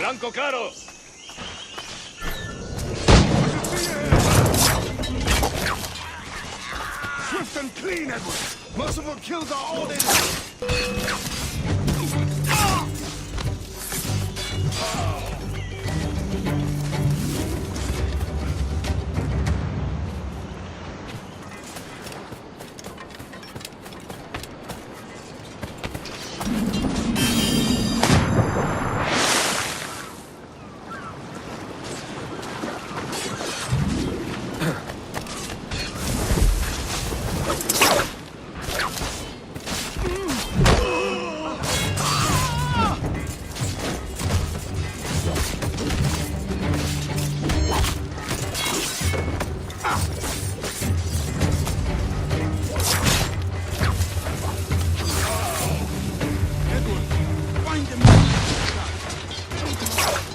¡Blanco claro! Swift and clean, Edward! Merciful kills are all in!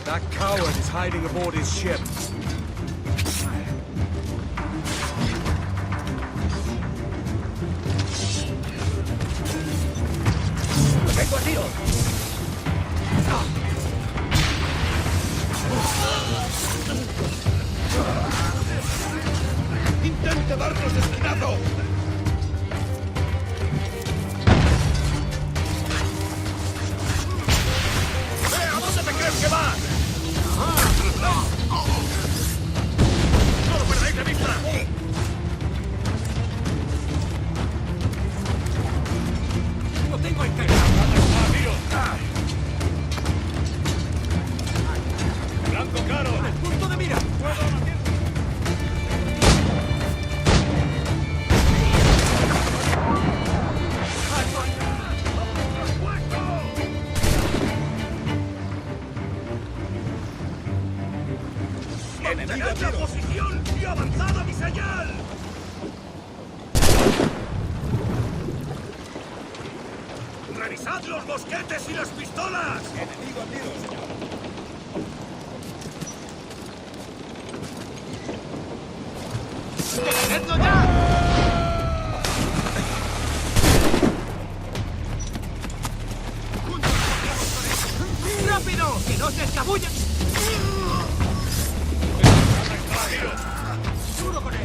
That coward is hiding aboard his ship. ¡Tengo a tiro! ¡Intente darnos espinazo! ¿A dónde te crees que vas? ¡No lo perdáis de vista! ¡Lo tengo en cara! ¡Blanco claro! ¡El punto de mira! ¡Enemigo en posición y avanzada mi señal! ¡Revisad los mosquetes y las pistolas! ¡Enemigo en tiro, señor! ¡Detenedlo ya! ¡Rápido! ¡Que no se escabullen! ¡Duro con él!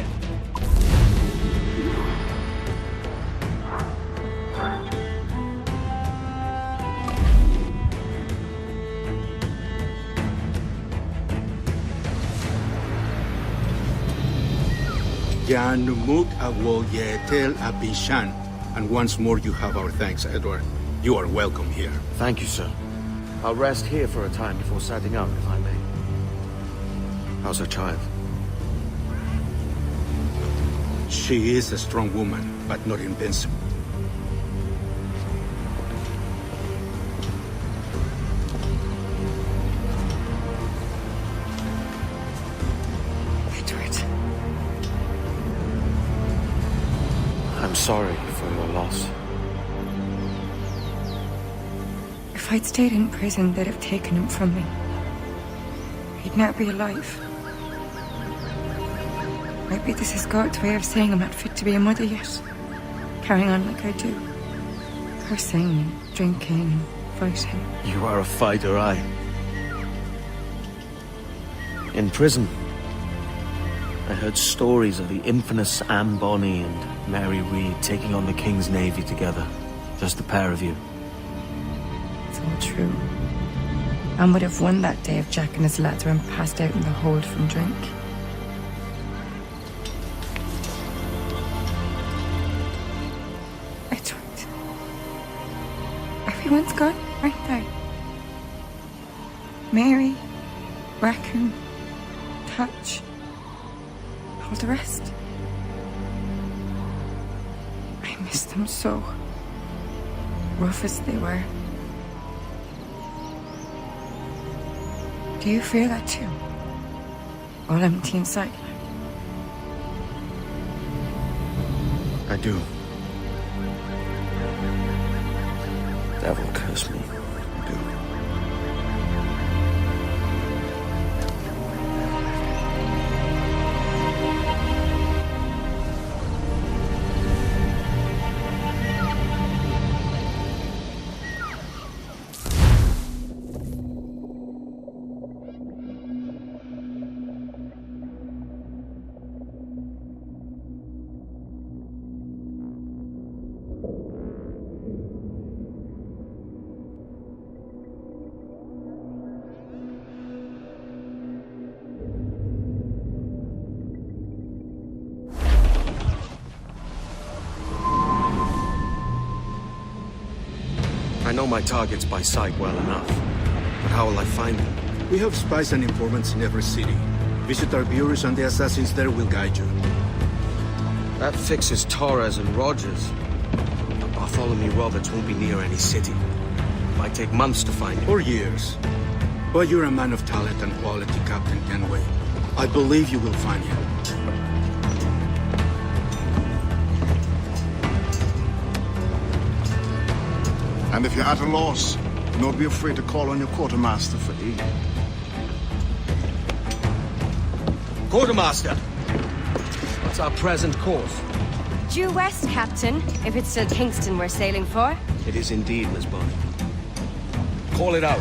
Jan Numuk Awo Yetel Abishan. And once more you have our thanks, Edward. You are welcome here. Thank you, sir. I'll rest here for a time before setting out, if I may. How's her child? She is a strong woman, but not invincible. Edward. I'm sorry for your loss. If I'd stayed in prison, they'd have taken him from me. He'd not be alive. Maybe this is God's way of saying I'm not fit to be a mother yet. Carrying on like I do. Cursing and drinking and fighting. You are a fighter, aye. In prison, I heard stories of the infamous Anne Bonny and Mary Read taking on the King's Navy together. Just the pair of you. It's all true. Anne would have won that day if Jack and his lads weren't passed out in the hold from drink. Edward. Everyone's gone, aren't they? Mary, Raccoon, Touch, all the rest. I miss them so. Rough as they were. Do you feel that too? All empty inside? I do. Devil curse me. I do. I know my targets by sight well enough, but how will I find them? We have spies and informants in every city. Visit our bureaus and the assassins there will guide you. That fixes Torres and Rogers. But Bartholomew Roberts won't be near any city. Might take months to find him. Or years. But you're a man of talent and quality, Captain Kenway. I believe you will find him. And if you're at a loss, do not be afraid to call on your quartermaster for aid. Quartermaster! What's our present course? Due west, Captain, if it's still Kingston we're sailing for. It is indeed, Miss Bonny. Call it out.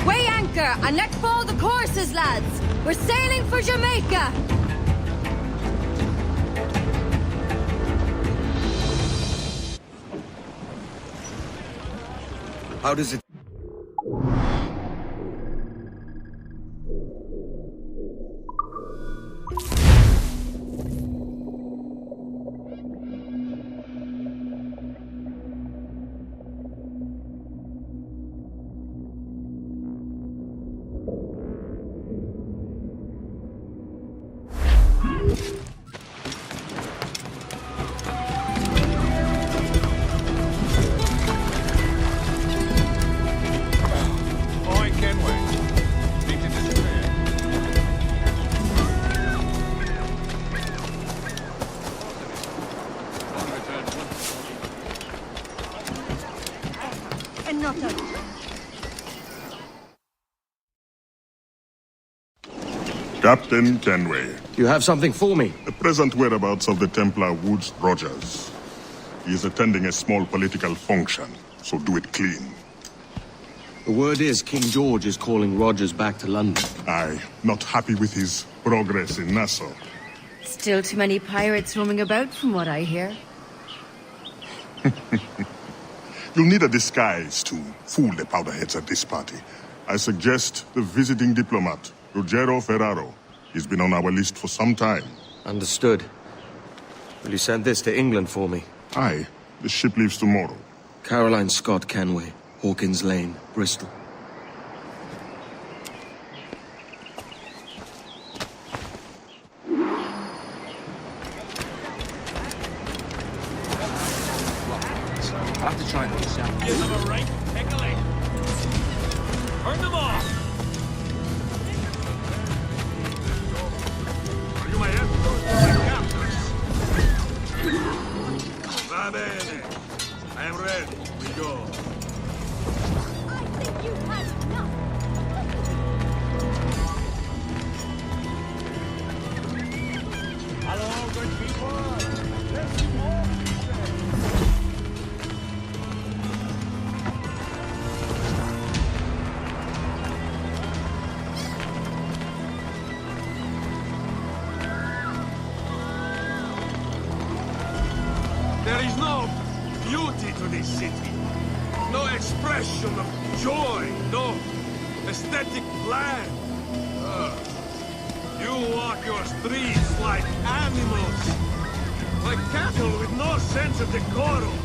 Weigh anchor and let fall the courses, lads! We're sailing for Jamaica! How does it... Captain Kenway. You have something for me? The present whereabouts of the Templar Woods Rogers. He is attending a small political function, so do it clean. The word is King George is calling Rogers back to London. Aye, not happy with his progress in Nassau. Still too many pirates roaming about from what I hear. You'll need a disguise to fool the powderheads at this party. I suggest the visiting diplomat, Ruggiero Ferraro. He's been on our list for some time. Understood. Will you send this to England for me? Aye, the ship leaves tomorrow. Caroline Scott Kenway, Hawkins Lane, Bristol. I have to try and understand. You have a right to take a leg. Turn them off! Are you my captors? Va bene. I am ready. We go. I think you've had enough. Hello, good people. Let's go. There is no beauty to this city. No expression of joy. No aesthetic plan. You walk your streets like animals. Like cattle with no sense of decorum.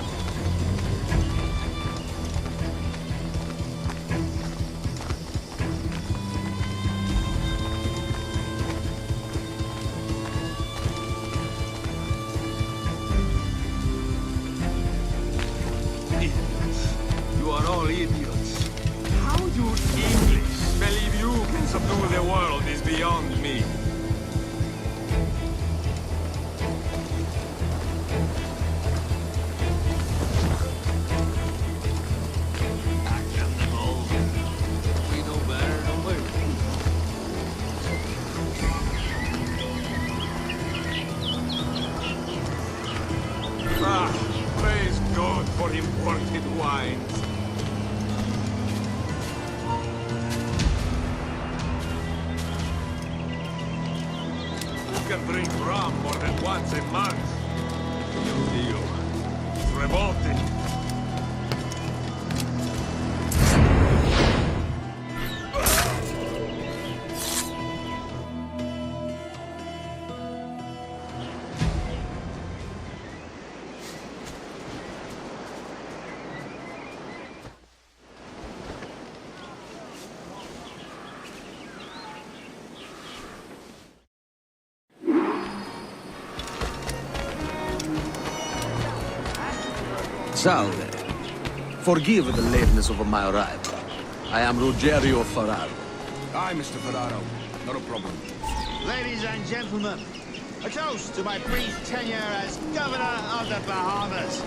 You are all idiots. How you English believe you can subdue the world is beyond me. We know better, don't we? Praise God for imported wines. Who can drink rum more than once a month? You revolted. Salve. Forgive the lateness of my arrival. I am Rogerio Ferraro. Aye, Mr. Ferraro. Not a problem. Ladies and gentlemen, a toast to my brief tenure as Governor of the Bahamas.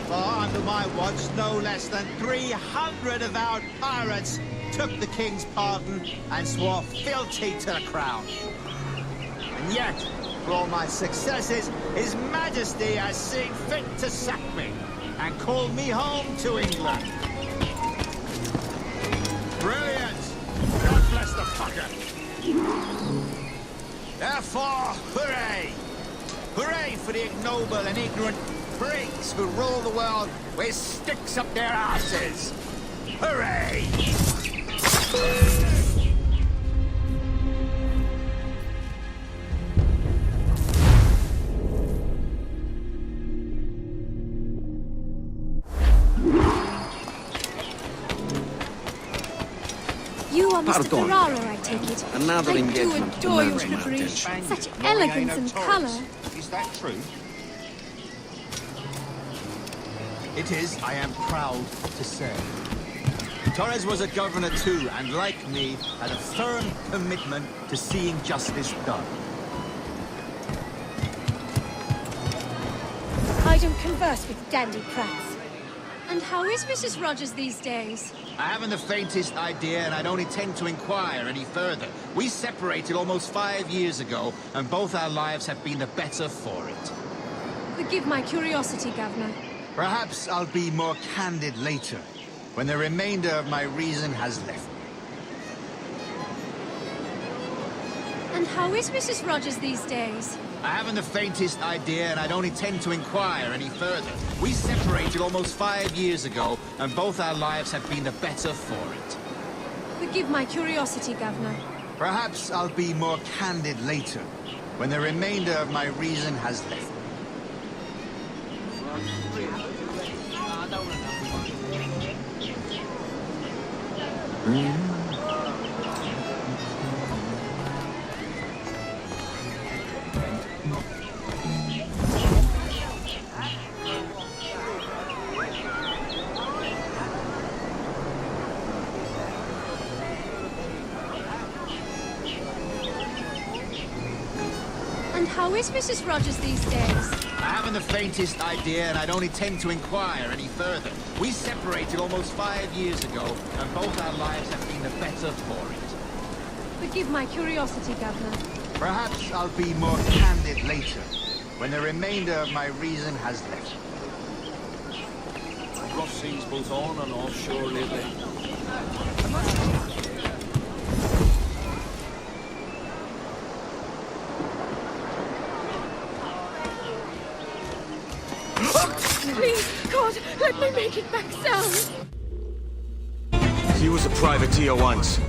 For under my watch, no less than 300 avowed pirates took the King's pardon and swore fealty to the Crown. And yet, for all my successes, His Majesty has seen fit to sack me and call me home to England. Brilliant! God bless the fucker! Therefore, hooray! Hooray for the ignoble and ignorant prigs who rule the world with sticks up their asses! Hooray! You are Mr. Pardon. Ferraro, I take it. Another I do engagement adore your demands my livery. attention. Such elegance and colour. Is that true? It is, I am proud to say. Torres was a governor too, and like me, had a firm commitment to seeing justice done. I don't converse with dandy prats. And how is Mrs. Rogers these days? I haven't the faintest idea, and I don't intend to inquire any further. We separated almost 5 years ago, and both our lives have been the better for it. Forgive my curiosity, Governor. Perhaps I'll be more candid later, when the remainder of my reason has left me. And how is Mrs. Rogers these days? I haven't the faintest idea, and I don't intend to inquire any further. We separated almost 5 years ago, and both our lives have been the better for it. Forgive my curiosity, Governor. Perhaps I'll be more candid later, when the remainder of my reason has left me. And how is Mrs. Rogers these days? I haven't the faintest idea, and I don't intend to inquire any further. We separated almost 5 years ago, and both our lives have been the better for it. Forgive my curiosity, Governor. Perhaps I'll be more candid later, when the remainder of my reason has left me. Rough seas both on and offshore lately. Please, God, let me make it back sound. He was a privateer once.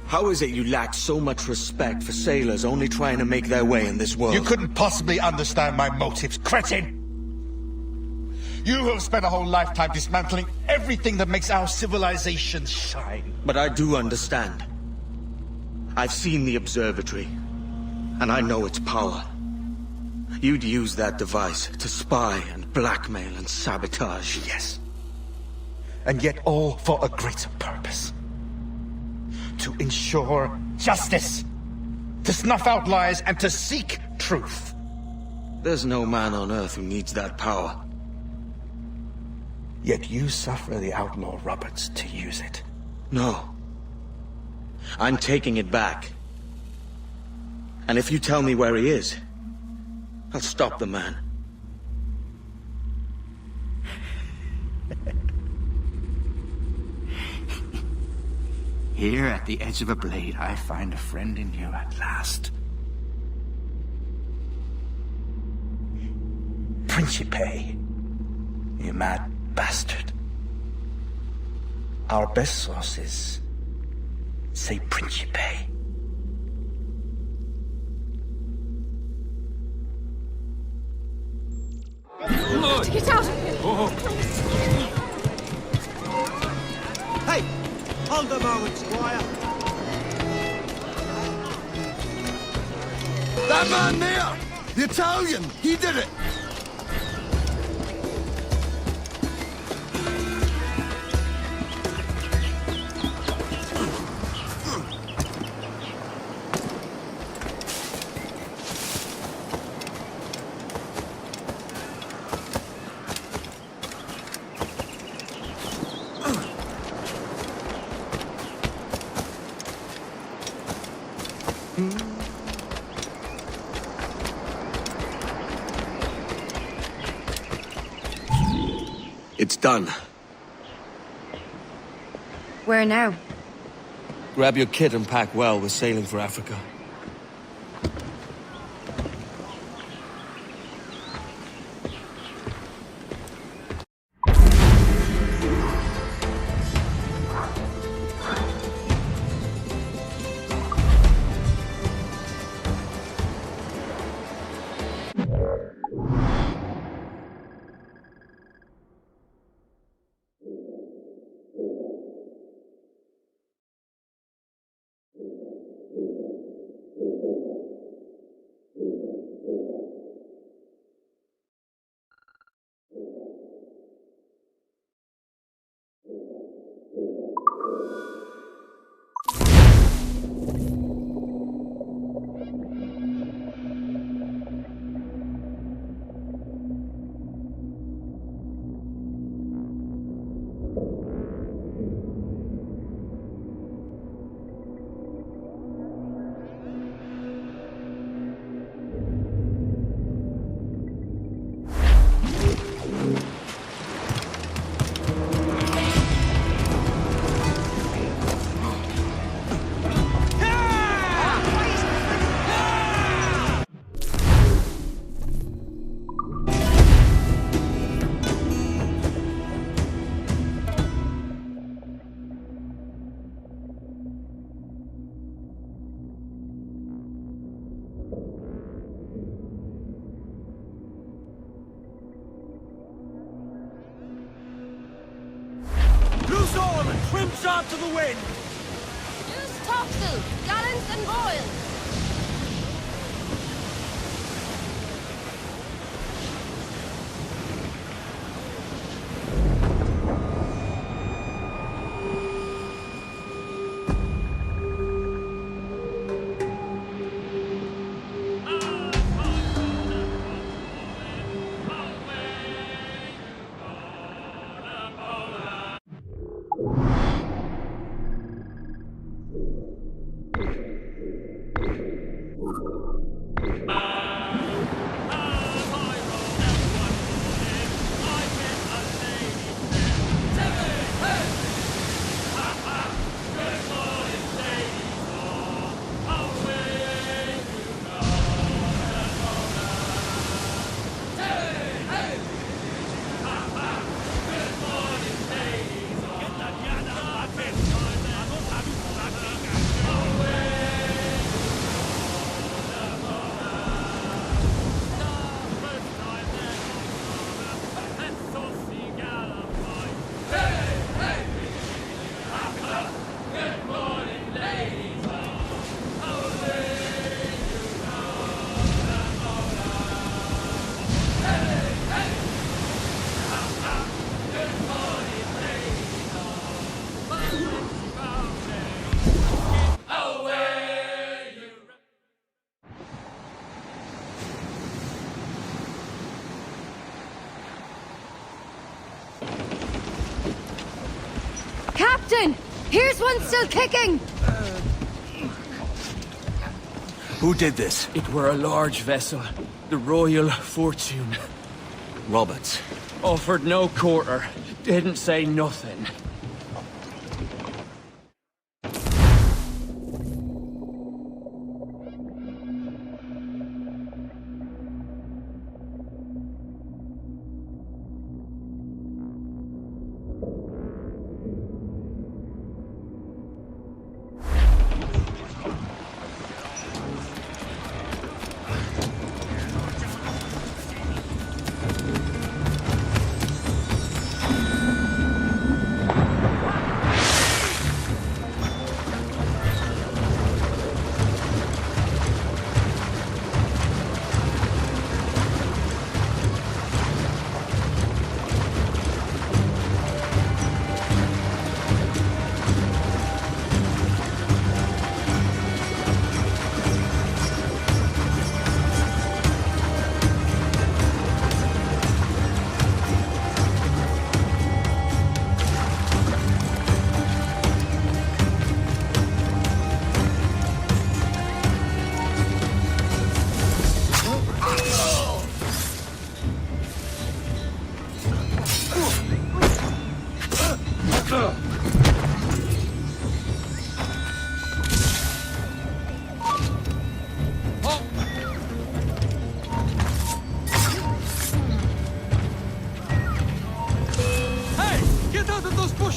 How is it you lack so much respect for sailors only trying to make their way in this world? You couldn't possibly understand my motives, cretin! You have spent a whole lifetime dismantling everything that makes our civilization shine. But I do understand. I've seen the observatory, and I know its power. You'd use that device to spy and blackmail and sabotage. Yes. And yet all for a greater purpose. To ensure justice. To snuff out lies and to seek truth. There's no man on Earth who needs that power. Yet you suffer the outlaw Roberts to use it. No. I'm taking it back. And if you tell me where he is, I'll stop the man. Here at the edge of a blade, I find a friend in you at last. Principe. You mad bastard. Our best sources say Principe. To get out of here! Hey! Hold a moment, Squire. That man there! The Italian! He did it! It's done. Where now? Grab your kit and pack well. We're sailing for Africa. Loose oar and trim sharp to the wind! Loose topsail, gallants and royals! Captain! Here's one still kicking! Who did this? It were a large vessel, the Royal Fortune. Roberts. Offered no quarter, didn't say nothing.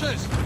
archers!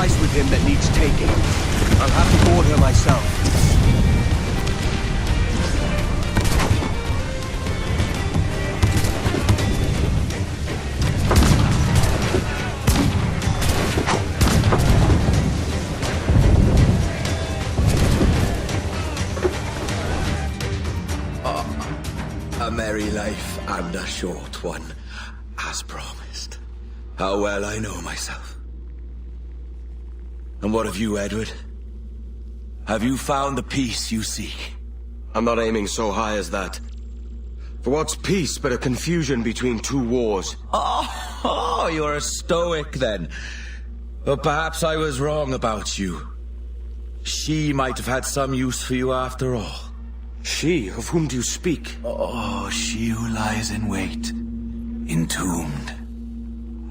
device with him that needs taking. I'll have to board her myself. A merry life and a short one, as promised. How well I know myself. And what of you, Edward? Have you found the peace you seek? I'm not aiming so high as that. For what's peace but a confusion between two wars? Oh, you're a stoic then. But perhaps I was wrong about you. She might have had some use for you after all. She? Of whom do you speak? Oh, she who lies in wait, entombed.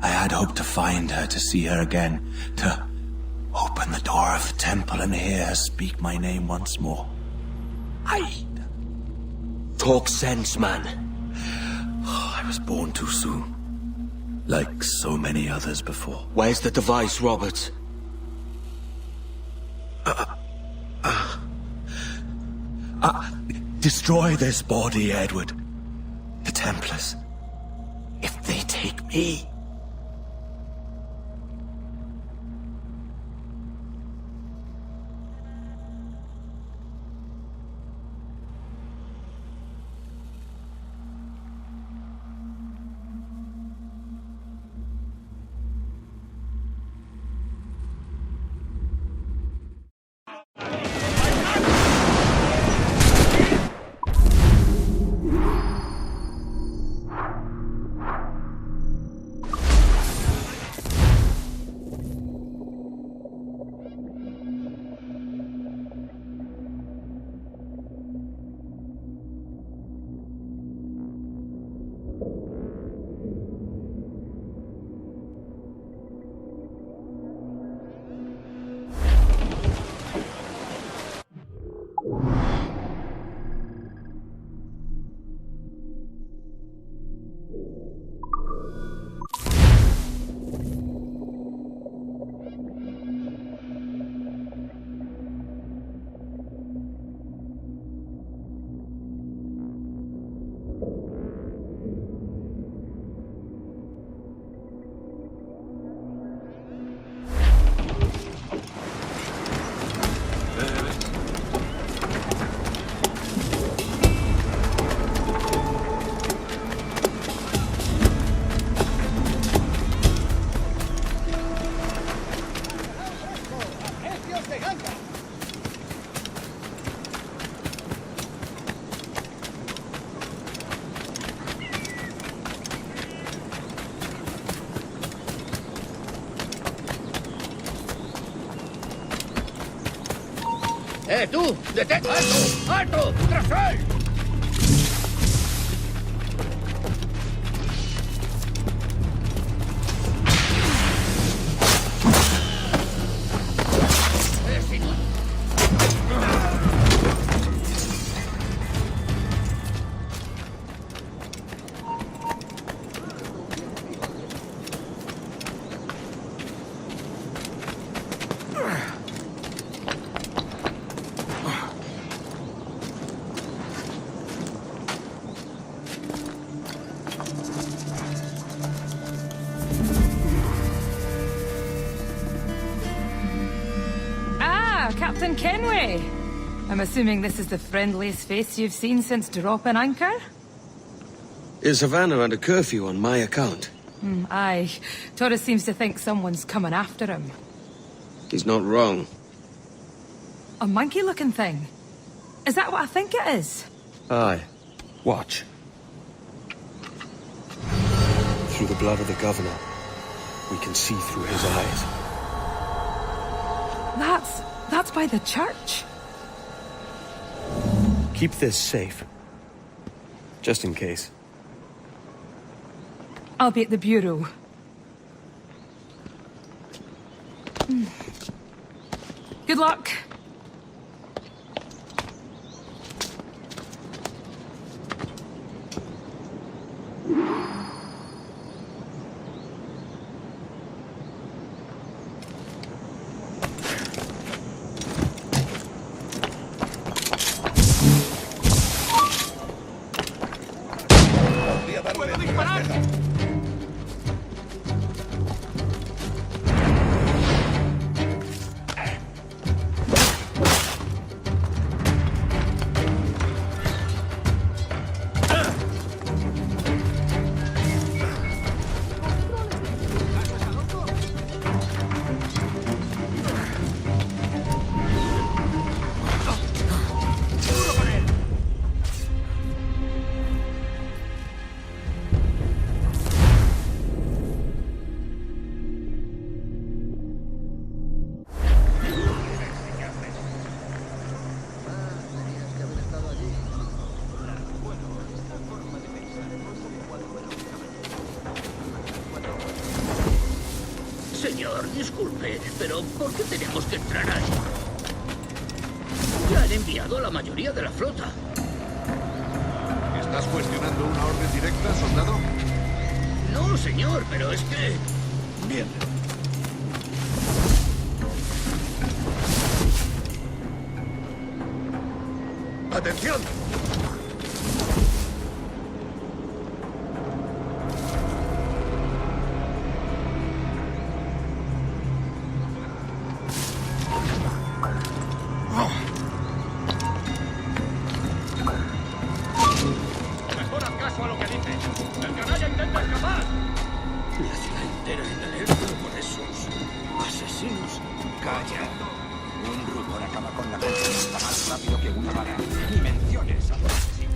I had hoped to find her, to see her again, to open the door of the temple and hear her speak my name once more. Talk sense, man. Oh, I was born too soon. Like so many others before. Where's the device, Robert? Destroy this body, Edward. The Templars. If they take me... ¡Tú! ¡Detente! ¡Alto! ¡Alto! ¡Tras él! Captain Kenway! I'm assuming this is the friendliest face you've seen since dropping anchor? Is Havana under curfew on my account? Aye. Torres seems to think someone's coming after him. He's not wrong. A monkey-looking thing? Is that what I think it is? Aye. Watch. Through the blood of the governor, we can see through his eyes. That's by the church. Keep this safe. Just in case. I'll be at the Bureau. Good luck. ¡Puedo disparar! Señor, disculpe, pero ¿por qué tenemos que entrar ahí? Ya han enviado a la mayoría de la flota. ¿Estás cuestionando una orden directa, soldado? No, señor, pero es que... Bien. ¡Atención! Mejor haz caso a lo que dice. ¡El canalla intenta escapar! La ciudad entera en alerta por esos asesinos. Calla. Un rumor acaba con la conquista más rápido que una bala. Ni menciones a los asesinos.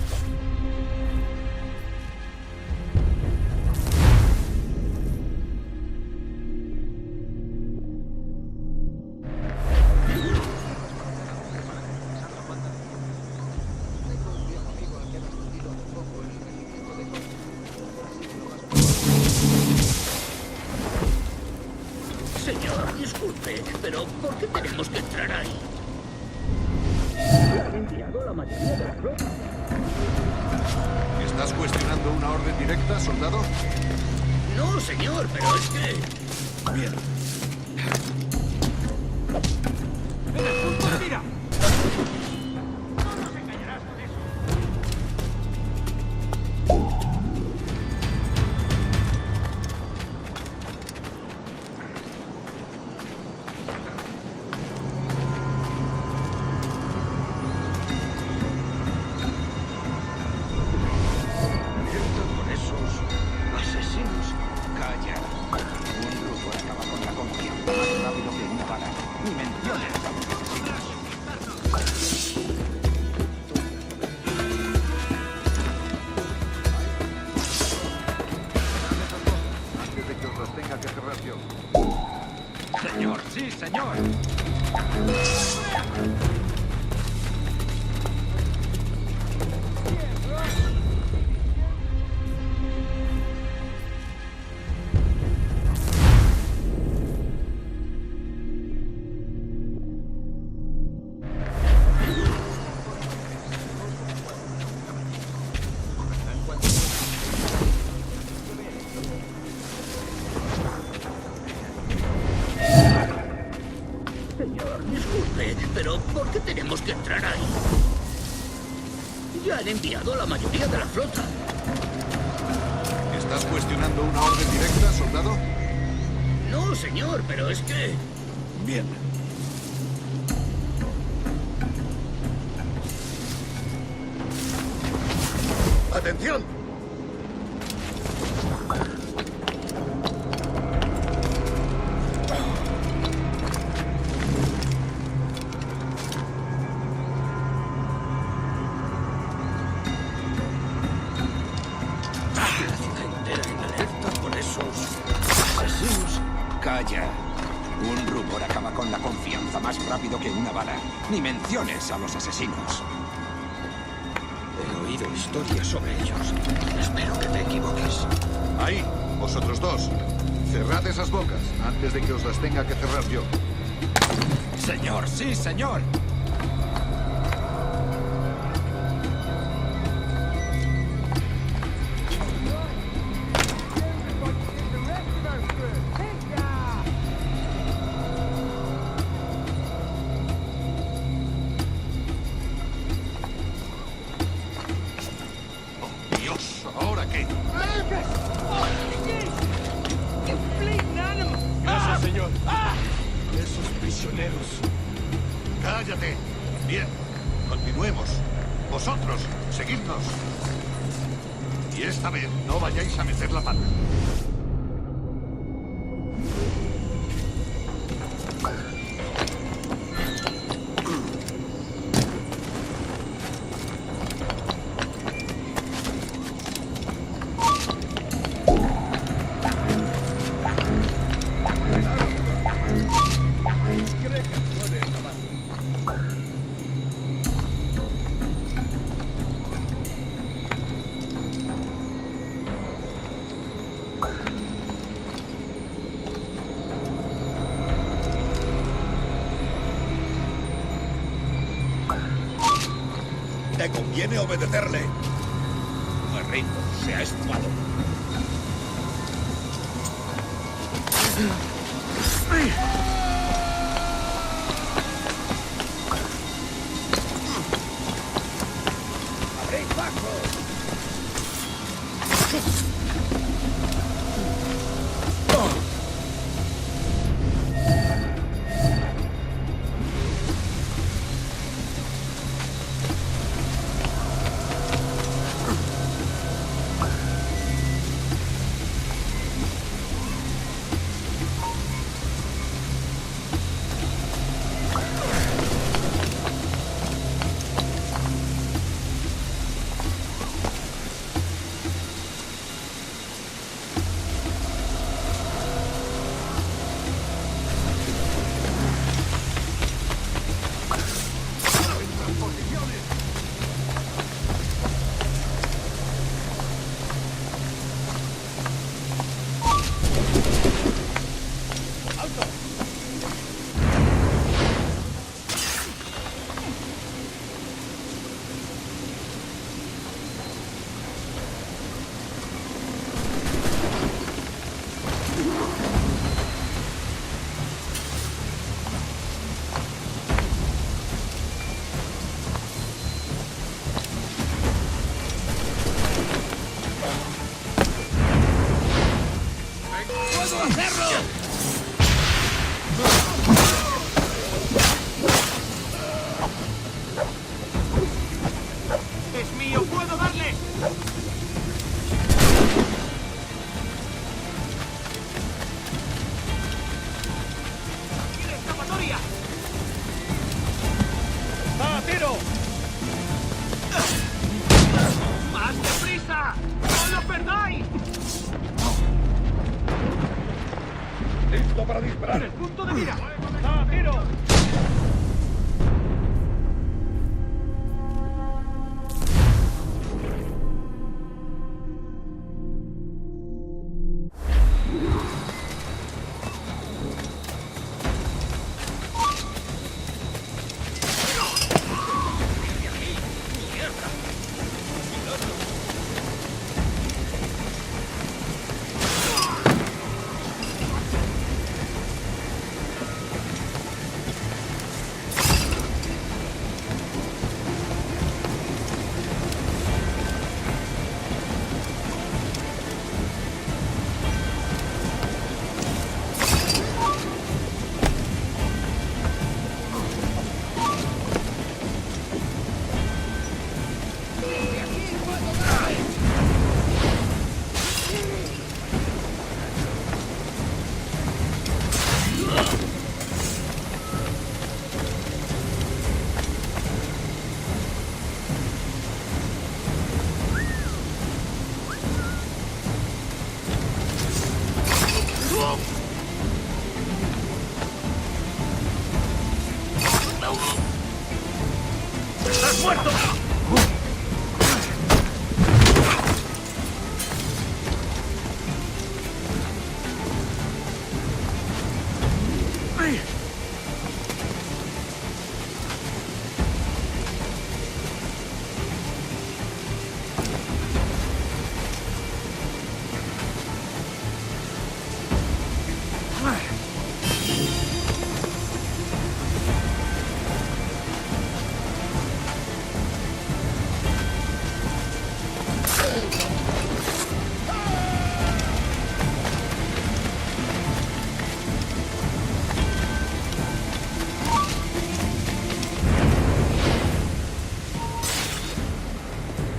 Señor, disculpe, pero ¿por qué tenemos que entrar ahí? Ya han enviado a la mayoría de la flota. ¿Estás cuestionando una orden directa, soldado? No, señor, pero es que... Bien. ¡Mira! Con esos asesinos. Calla. Un rumor acaba con la confianza más rápido que una bala. Ni menciones a los asesinos. Antes de que os las tenga que cerrar yo. Señor, sí, señor. Señor, disculpe, pero ¿por qué tenemos que entrar ahí? Ya han enviado a la mayoría de la flota. ¿Estás cuestionando una orden directa, soldado? No, señor, pero es que... Bien. ¡Atención! La ciudad entera en alerta por esos asesinos. Calla. Un rumor acaba con la confianza más rápido que una bala. Ni menciones a los asesinos. He oído historias sobre ellos. Espero que te equivoques. Ahí, vosotros dos. Cerrad esas bocas antes de que os las tenga que cerrar yo. Señor, sí, señor. Dios, ¿ahora qué? Gracias, señor. Esos prisioneros. ¡Cállate! Bien, continuemos. Vosotros, seguidnos. Y esta vez no vayáis a meter la pata. Te conviene obedecerle. Me rindo, se ha esfumado. ¡Abrid paso! ¡Es mío! ¡Puedo darle! ¡Tiene escapatoria! ¡Va, tiro! ¡Más deprisa! ¡No lo perdáis! ¡Listo para disparar! ¡El punto de mira! ¡Va, tiro!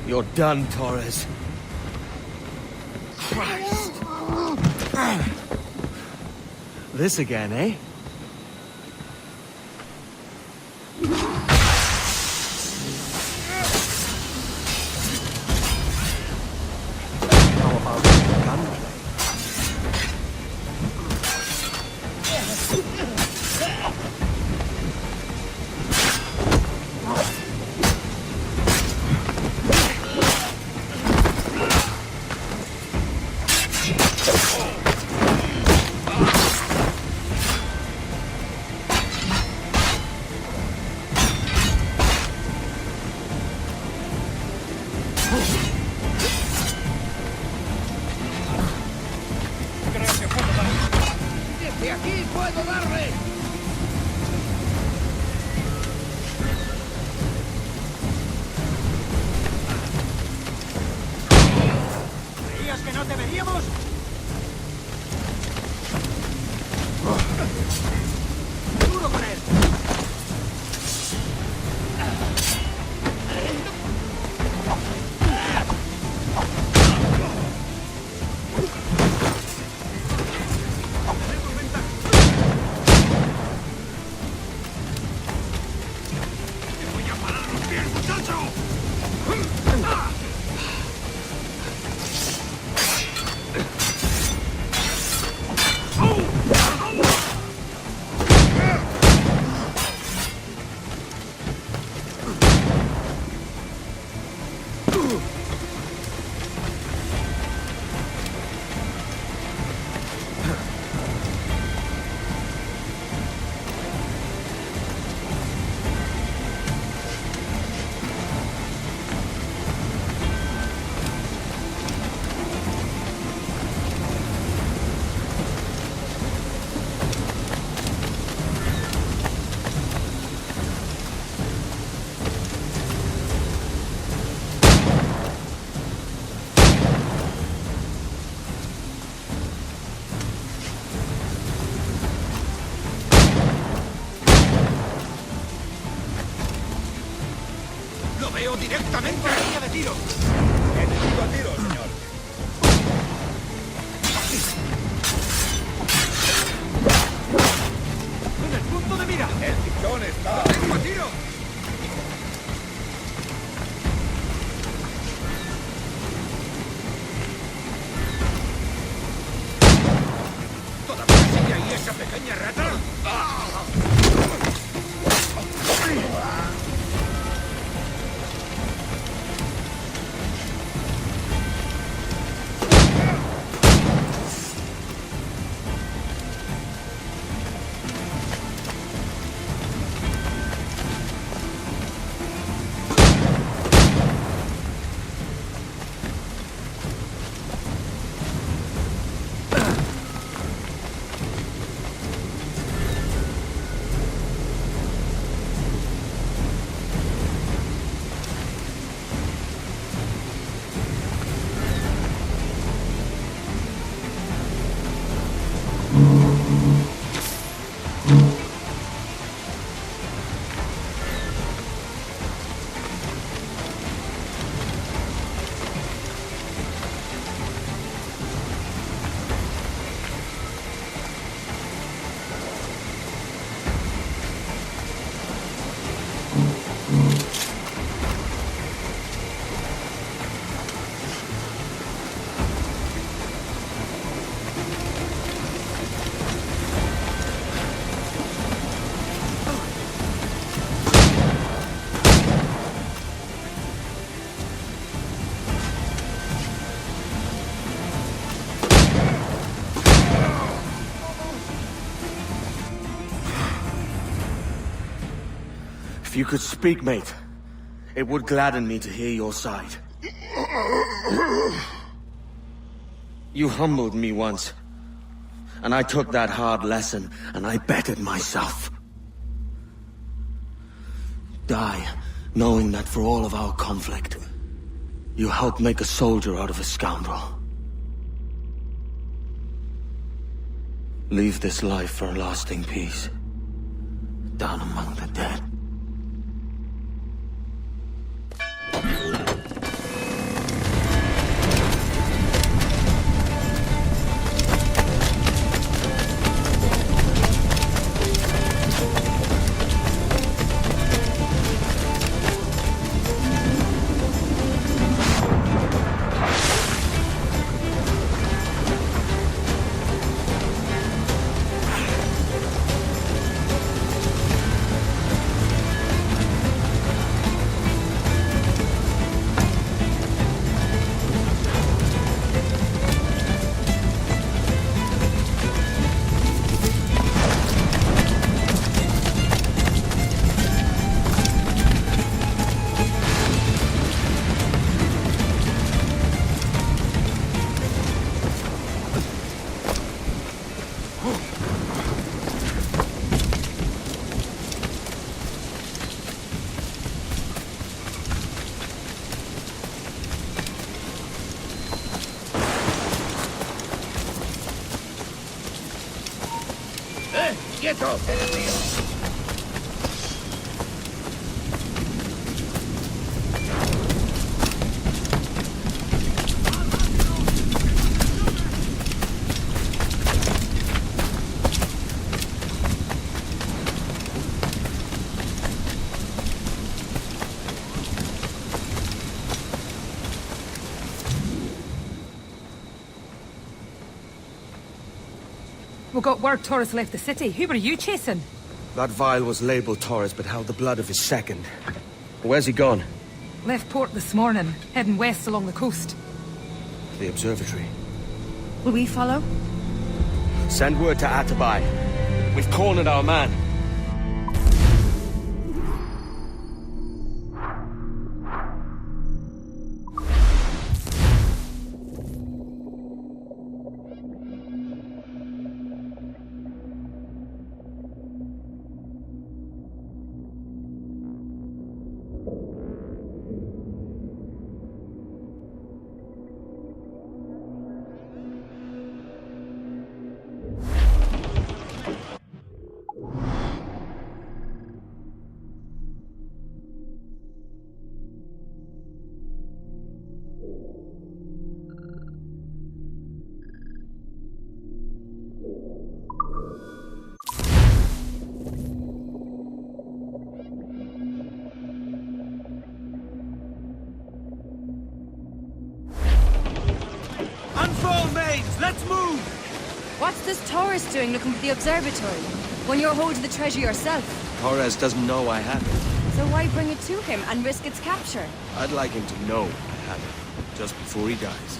You're done, Torres. Christ. This again, eh? How about gunplay? ¡Desde aquí puedo darle! ¿Creías que no te veríamos? ¡Duro con él! ¡Lo veo directamente en la línea de tiro! ¡Enemigo a tiro, señor! ¡En el punto de mira! ¡El pichón está! ¡Enemigo a tiro! ¿Todavía sigue ahí esa pequeña rata? If you could speak, mate, it would gladden me to hear your side. You humbled me once, and I took that hard lesson, and I bettered myself. Die, knowing that for all of our conflict, you helped make a soldier out of a scoundrel. Leave this life for a lasting peace, down among the dead. ¡Quieto! We got word Torres left the city. Who were you chasing? That vial was labeled Torres, but held the blood of his second. Where's he gone? Left port this morning, heading west along the coast. The observatory. Will we follow? Send word to Atabai. We've cornered our man. Unfold, maids! Let's move! What's this Torres doing looking for the observatory, when you're holding the treasure yourself? Torres doesn't know I have it. So why bring it to him and risk its capture? I'd like him to know I have it, just before he dies.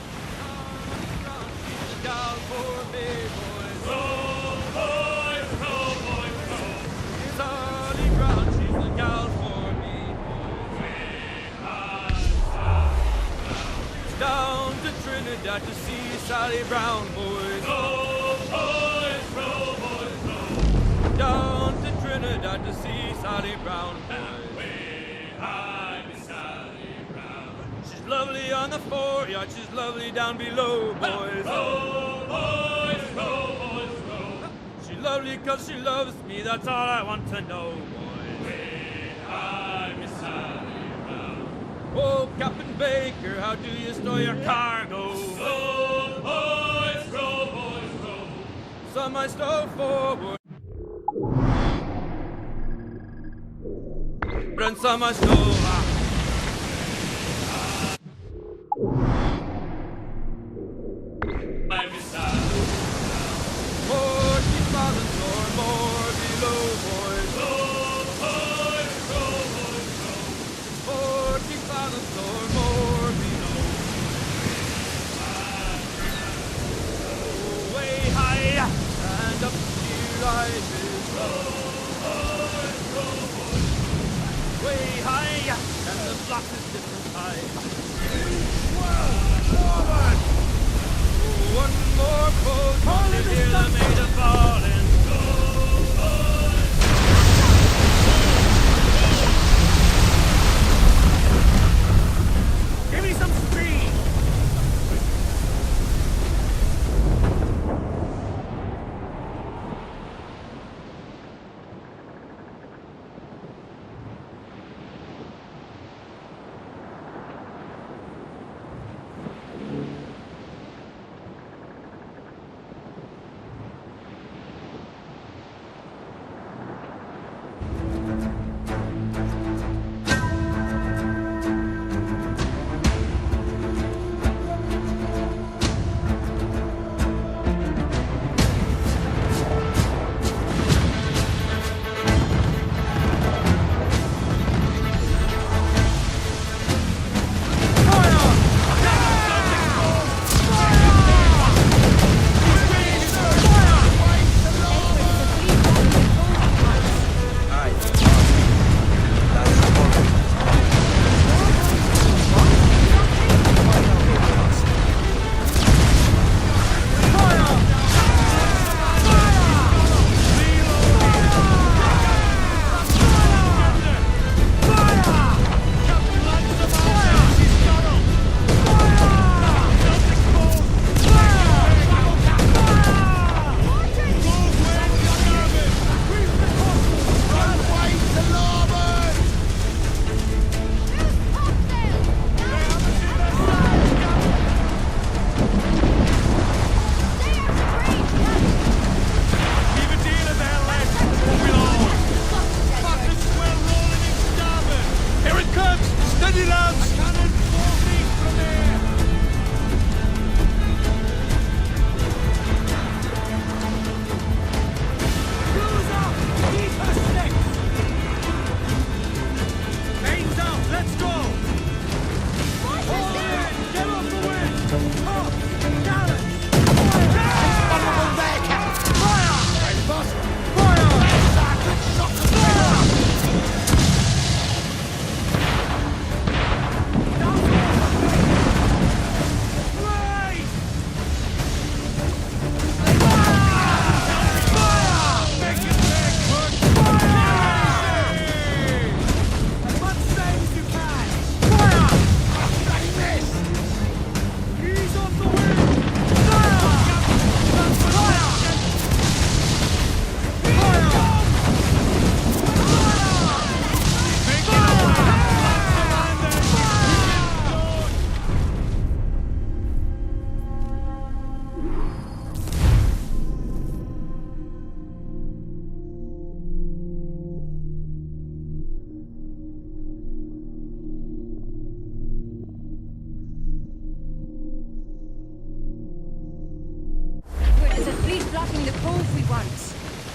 Down to Trinidad to see Sally Brown, boys. Go, boys, go, boys, go. Down to Trinidad to see Sally Brown, boys. Way high Miss Sally Brown. She's lovely on the foreyard, she's lovely down below, boys. Go, boys, go, boys, go. She's lovely 'cause she loves me, that's all I want to know, boys. Way high Miss Sally. Oh, Captain Baker, how do you store your cargo? Row, boys, row, boys, row. Some I stow forward, and some I stow back. I'm beside. 40 fathoms or more below, boys. Row, boys, row, boys, row. 40 fathoms or more below. Oh, way high and up she rises. Row, boys, row, boys. Way high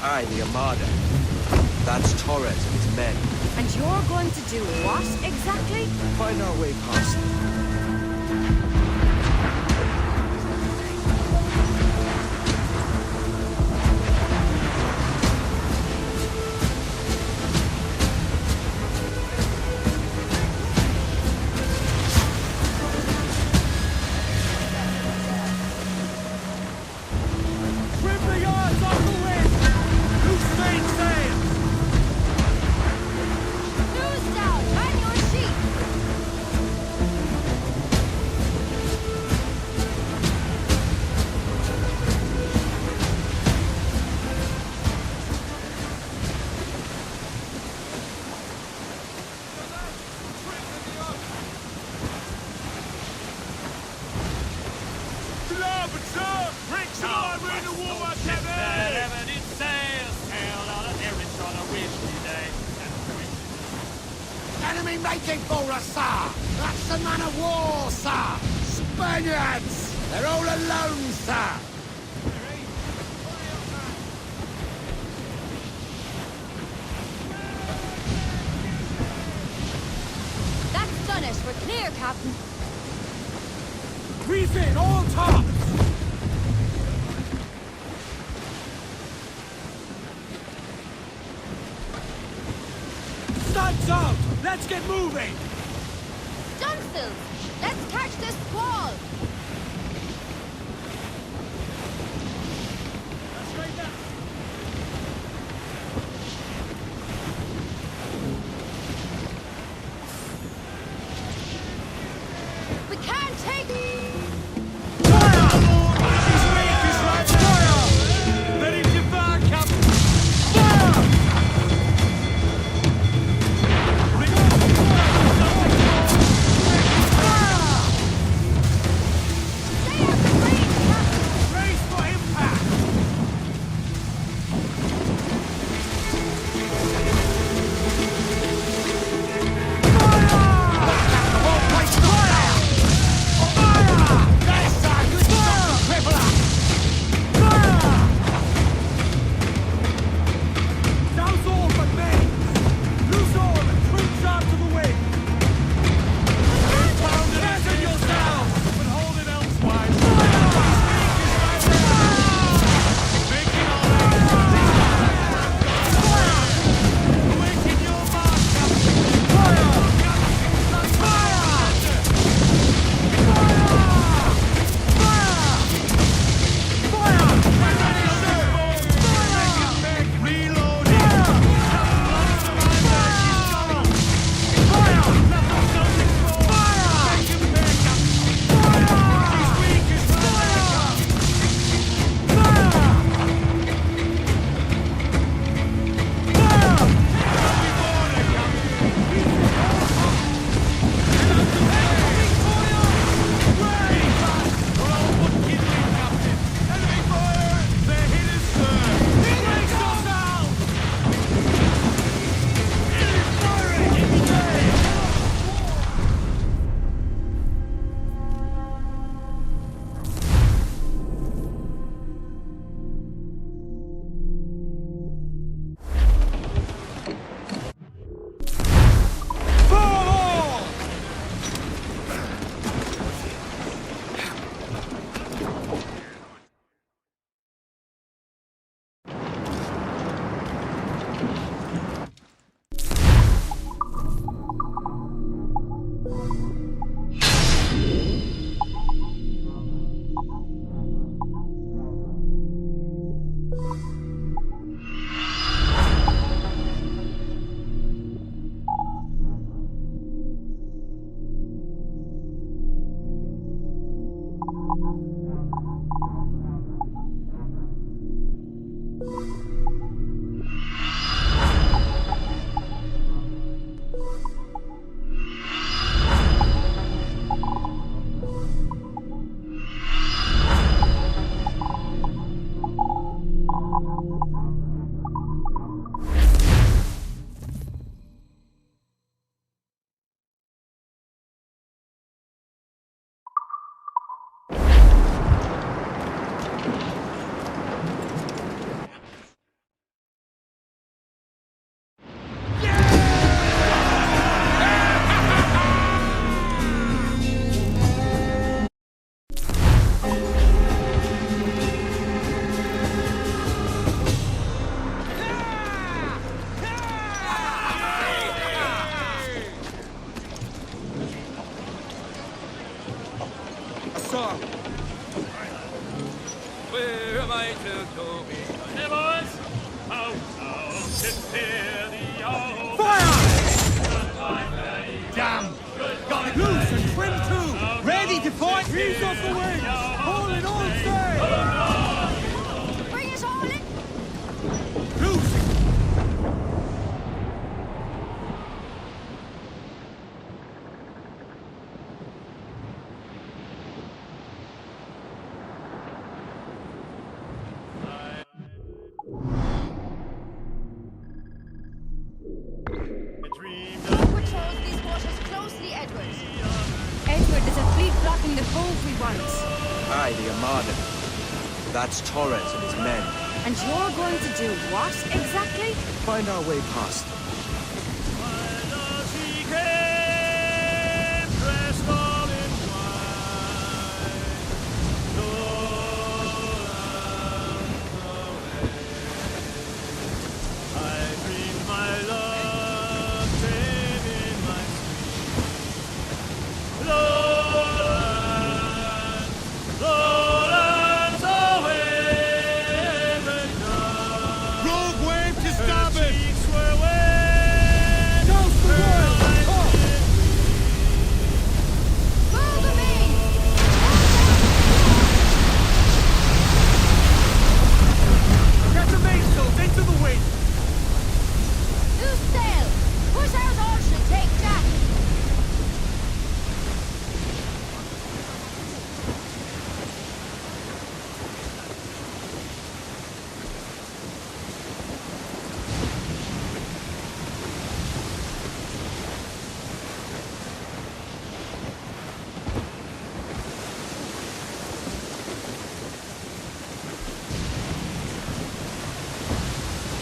Aye, the Armada. That's Torres and his men. And you're going to do what, exactly? Find our way past them. Trim the yards off the wind! Loose main sails! Nose down! Man your sheep! Starboard, sir! Bricks high, we're the water, Captain! Ever did sail, sail on a derrick on a windy day. Enemy making for us, sir! That's the man of war, sir! Spaniards! They're all alone, sir! That's done it. We're clear, Captain. Reef in, all tops! Sun's out! Let's get moving! Dunstall! Let's catch this squall! We can't take... Ready to fire, Captain! Fire! sir. Where am I to go? Hey, boys! Out, sit the owl. Fire! Damn! Got it loose and trim too! Ready to fight! Ease off the wings! All in all sail! Bring us all in! Loose! Patrols these waters closely, Edward. Edward, there's a fleet blocking the cove we want. Aye, the Armada. That's Torres and his men. And you're going to do what, exactly? Find our way past them. Rogue wave to starboard! Get the mainsails into the wind! Loose sail! Push out all should take Jack!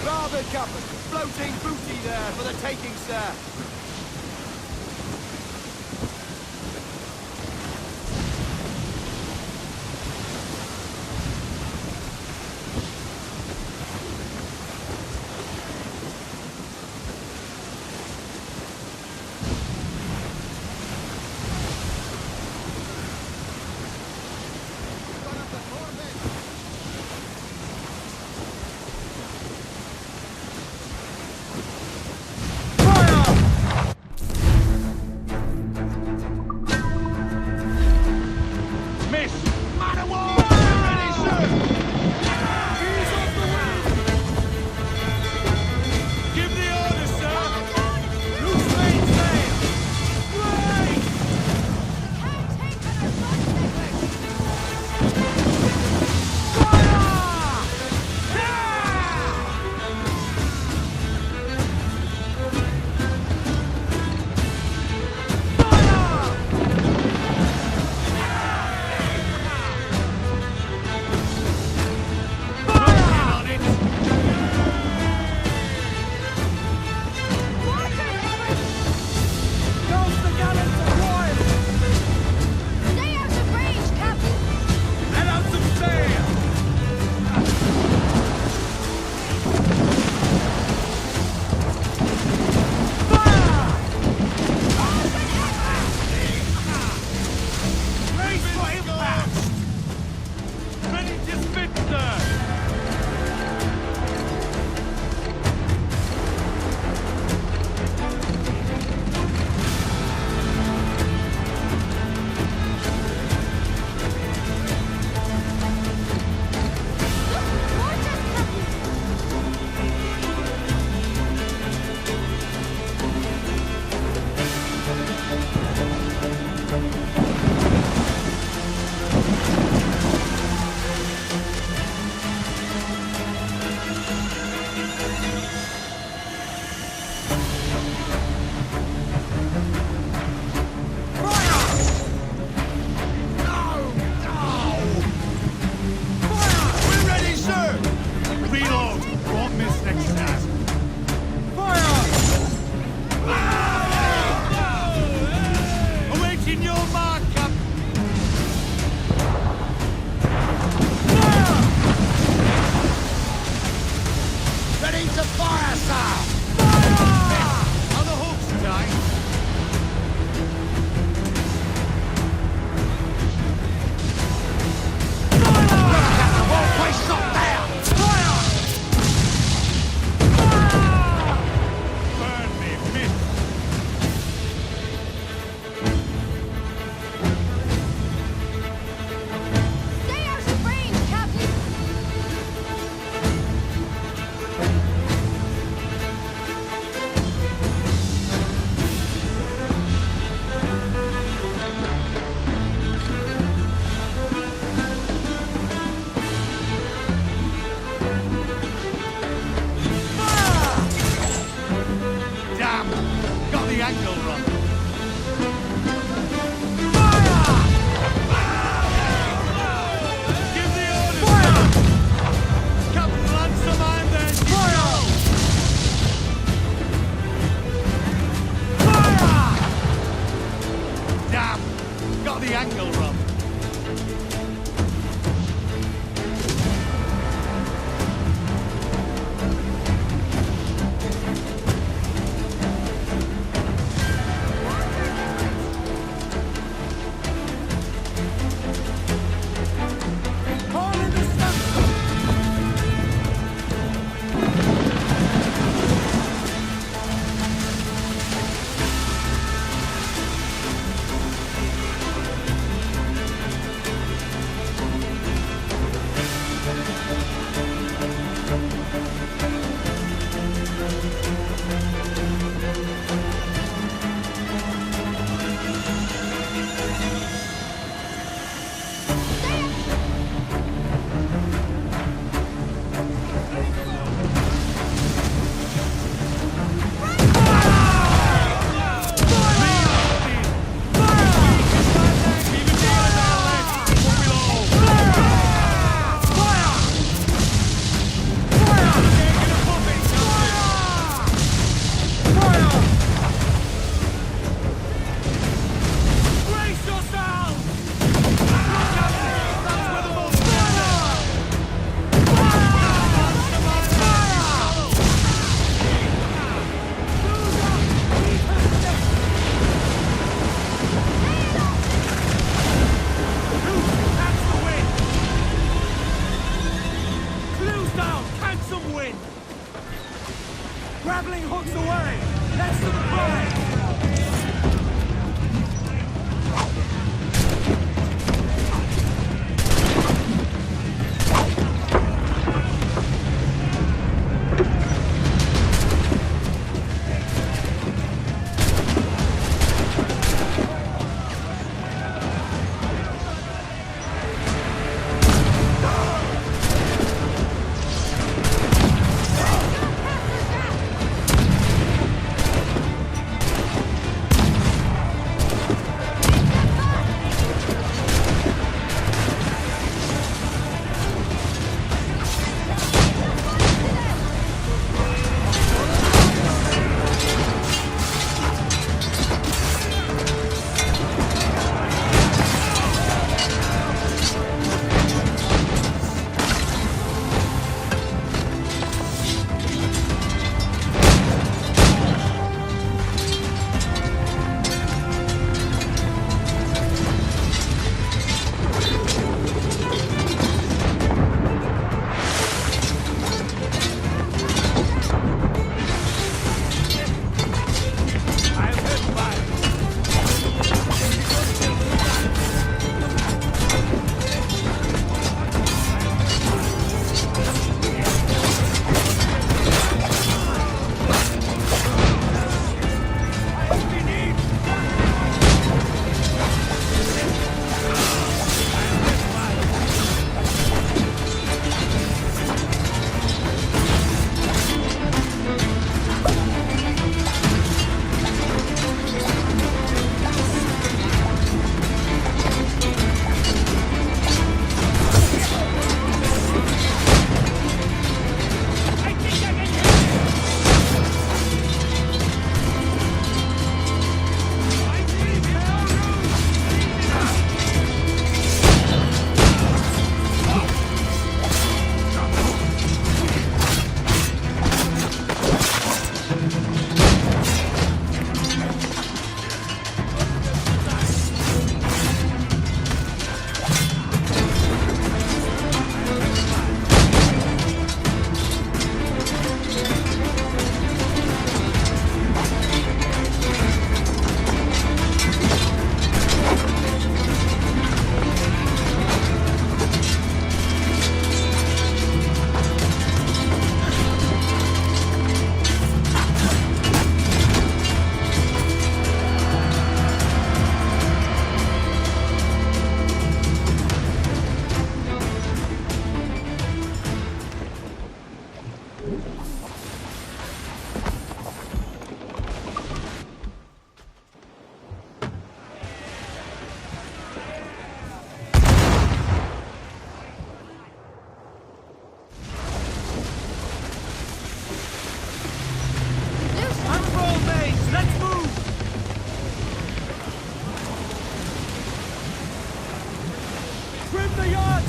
Starboard, Captain! Floating booty there for the taking, sir!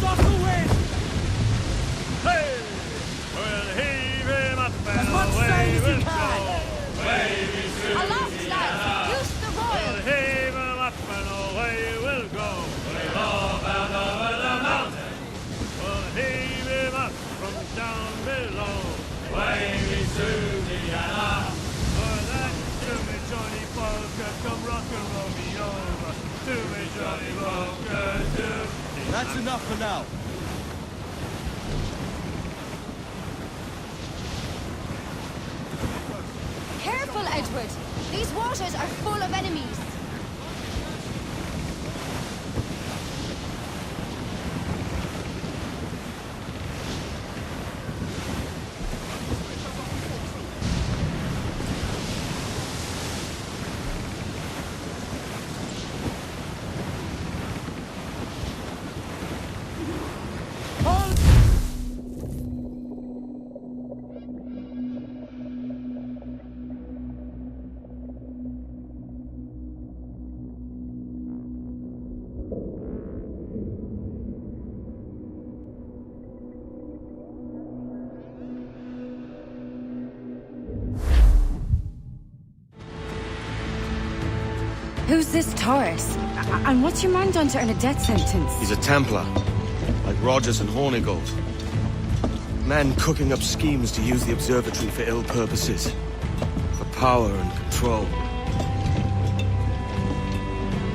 sails off the wind! Hey! We'll heave him up and away we'll go! Waving through Aloft, lads! Loose the We'll royals! heave him up and away we'll go! We'll all bound over the mountain! We'll heave him up from down below! Waving through the Anna! For that to me Johnny Poker, come rock and roll me over! To me Johnny Poker, to me... That's enough for now. Careful, Edward! These waters are full of enemies! Who's this Taurus? And what's your man done to earn a death sentence? He's a Templar, like Rogers and Hornigold. Men cooking up schemes to use the observatory for ill purposes. For power and control.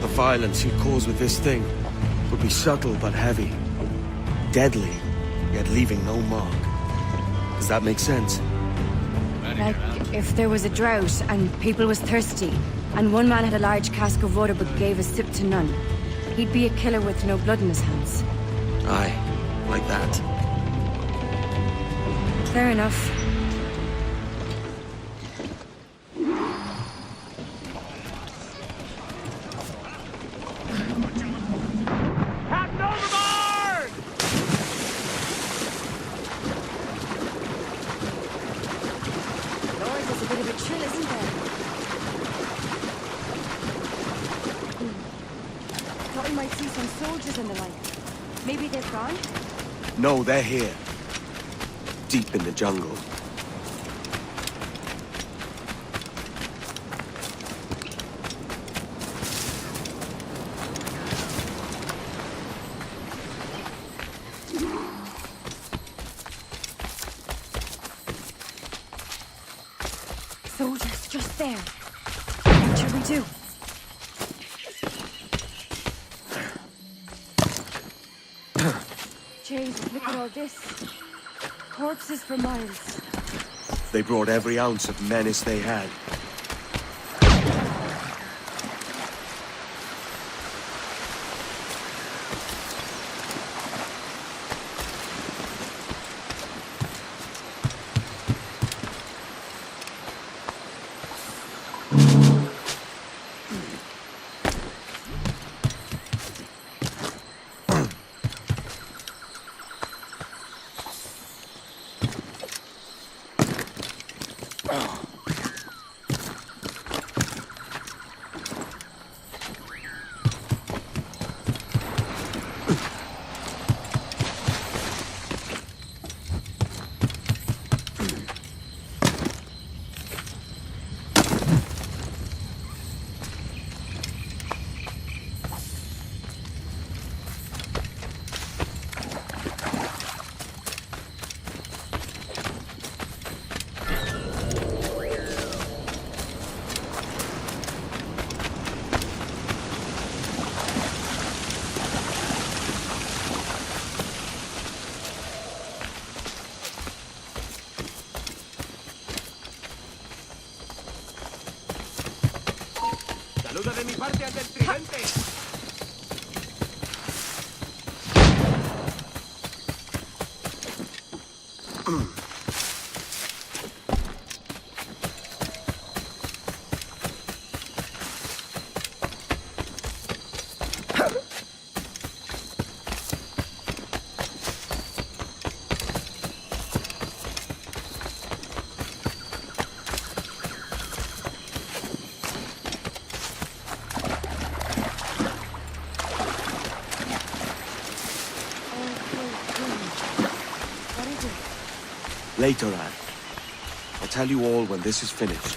The violence he'd cause with this thing would be subtle but heavy. Deadly, yet leaving no mark. Does that make sense? Like, if there was a drought and people was thirsty, and one man had a large cask of water but gave a sip to none, he'd be a killer with no blood in his hands. Aye, like that. Fair enough. Captain overboard! Lord, there's a bit of a chill, isn't there? Thought we might see some soldiers and the like. Maybe they've gone? No, they're here. Deep in the jungle. Soldiers, just there. What should we do? Jesus, look at all this. Corpses for miles. They brought every ounce of menace they had. Saluda de mi parte al del tridente. Later, Anne. I'll tell you all when this is finished.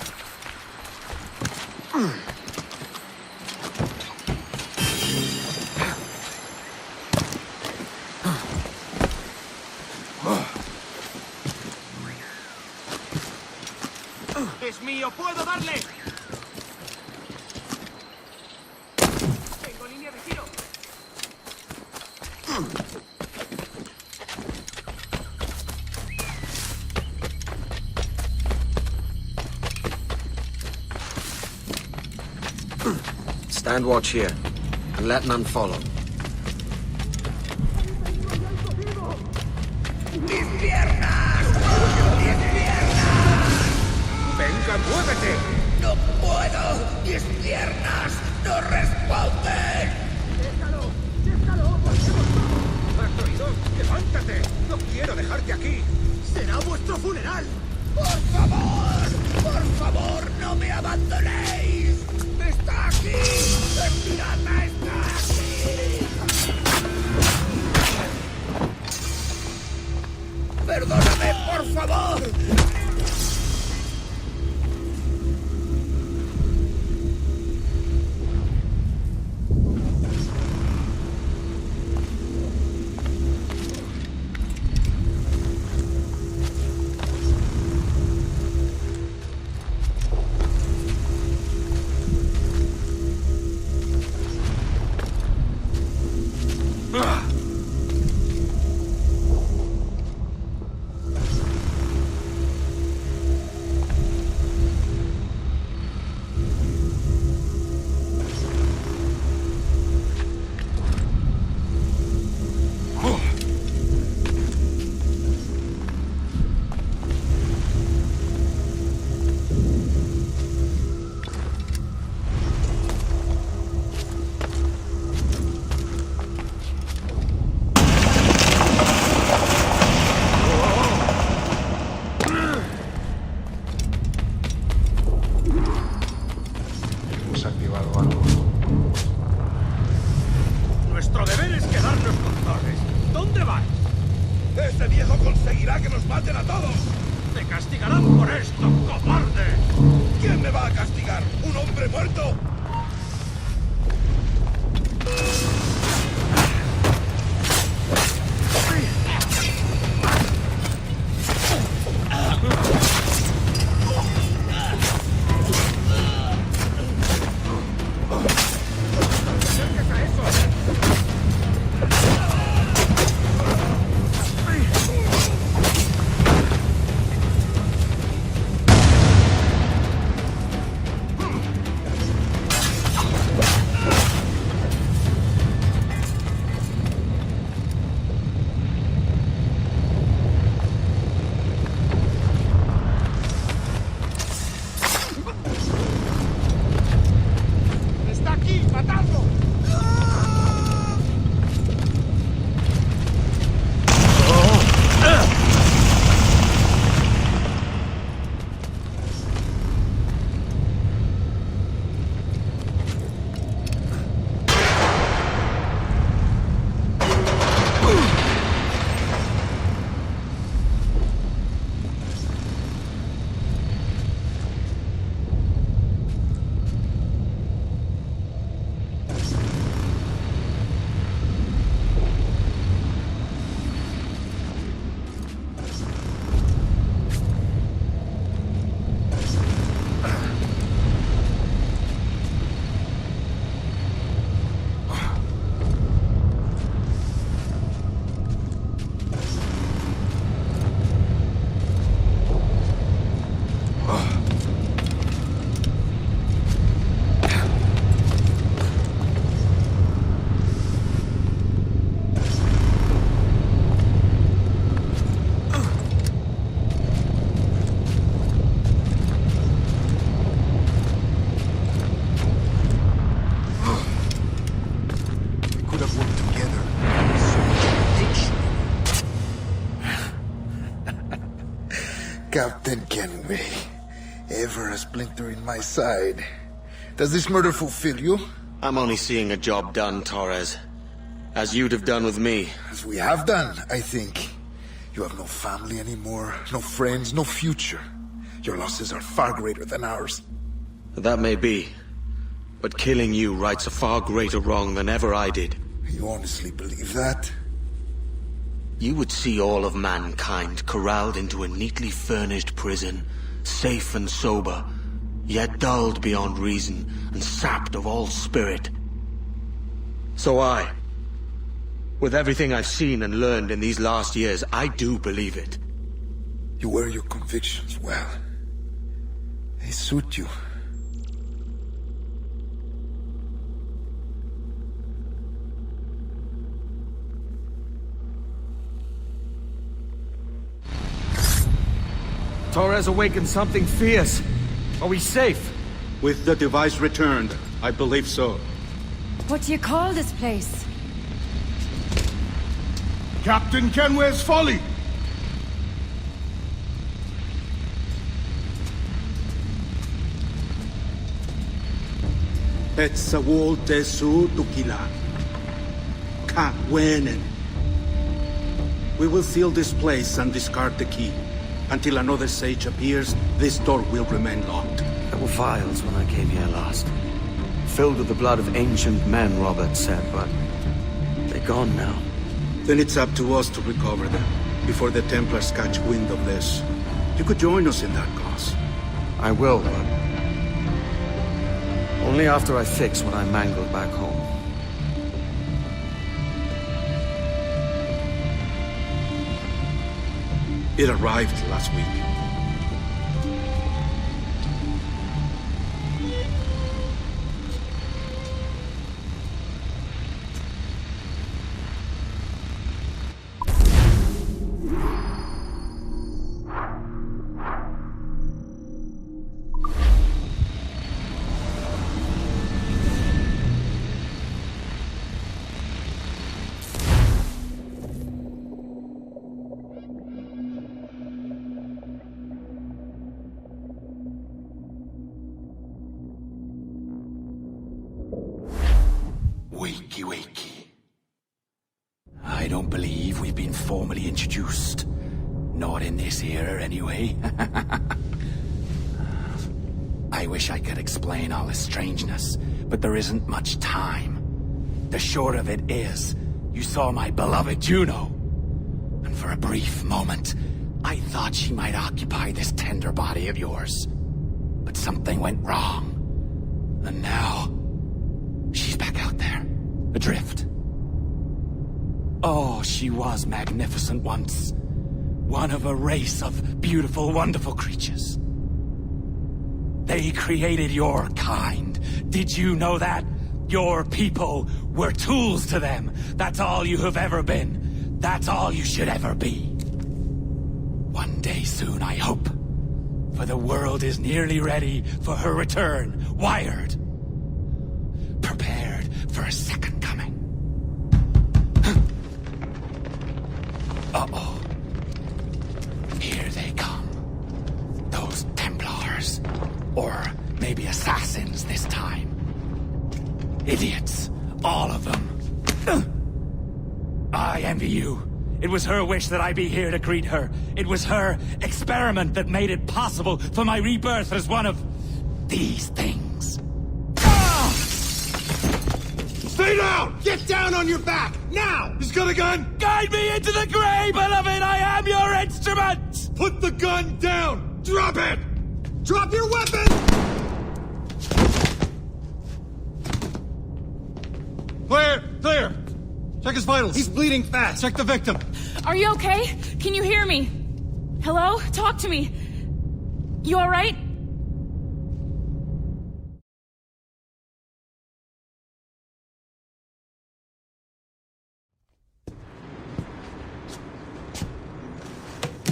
¡Es mío! ¡Puedo darle! ¡Tengo línea de tiro! Stand watch here, and let none follow. ¡Mis piernas! ¡Mis piernas! ¡Venga, muévete! ¡No puedo! ¡Mis piernas no responden! ¡Déjalo! ¡Déjalo! ¡Volvemos todos! ¡Factory 2, levántate! ¡No quiero dejarte aquí! ¡Será vuestro funeral! ¡Por favor! ¡Por favor, no me abandonéis! ¡Está aquí! ¡El pirata está aquí! ¡Perdóname, por favor! Nuestro deber es quedarnos con Torres. ¿Dónde vais? ¡Ese viejo conseguirá que nos maten a todos! ¡Te castigarán por esto, cobarde! ¿Quién me va a castigar? ¿Un hombre muerto? Captain Kenway, ever a splinter in my side. Does this murder fulfill you? I'm only seeing a job done, Torres. As you'd have done with me. As we have done, I think. You have no family anymore, no friends, no future. Your losses are far greater than ours. That may be. But killing you rights a far greater wrong than ever I did. You honestly believe that? You would see all of mankind corralled into a neatly furnished prison, safe and sober, yet dulled beyond reason and sapped of all spirit. So with everything I've seen and learned in these last years, I do believe it. You wear your convictions well. They suit you. Torres awakened something fierce. Are we safe? With the device returned, I believe so. What do you call this place? Captain Kenware's Folly! Etsawol Tesu Tukila. Ka Wenen. We will seal this place and discard the key. Until another sage appears, this door will remain locked. There were vials when I came here last. Filled with the blood of ancient men, Robert said, but they're gone now. Then it's up to us to recover them, before the Templars catch wind of this. You could join us in that cause. I will, but only after I fix what I mangled back home. It arrived last week. Wakey, wakey. I don't believe we've been formally introduced. Not in this era, anyway. I wish I could explain all this strangeness, but there isn't much time. The short of it is, you saw my beloved Juno. And for a brief moment, I thought she might occupy this tender body of yours. But something went wrong. And now, she's back out there. Adrift. Oh, she was magnificent once. One of a race of beautiful, wonderful creatures. They created your kind. Did you know that? Your people were tools to them. That's all you have ever been. That's all you should ever be. One day soon, I hope. For the world is nearly ready for her return. Wired. Prepared for a second coming. Uh-oh. Here they come. Those Templars. Or maybe assassins this time. Idiots. All of them. I envy you. It was her wish that I be here to greet her. It was her experiment that made it possible for my rebirth as one of these things. Stay down! Get down on your back! Now! He's got a gun! Guide me into the grave, beloved! I am your instrument! Put the gun down! Drop it! Drop your weapon! Clear! Clear! Check his vitals. He's bleeding fast. Check the victim. Are you okay? Can you hear me? Hello? Talk to me. You alright?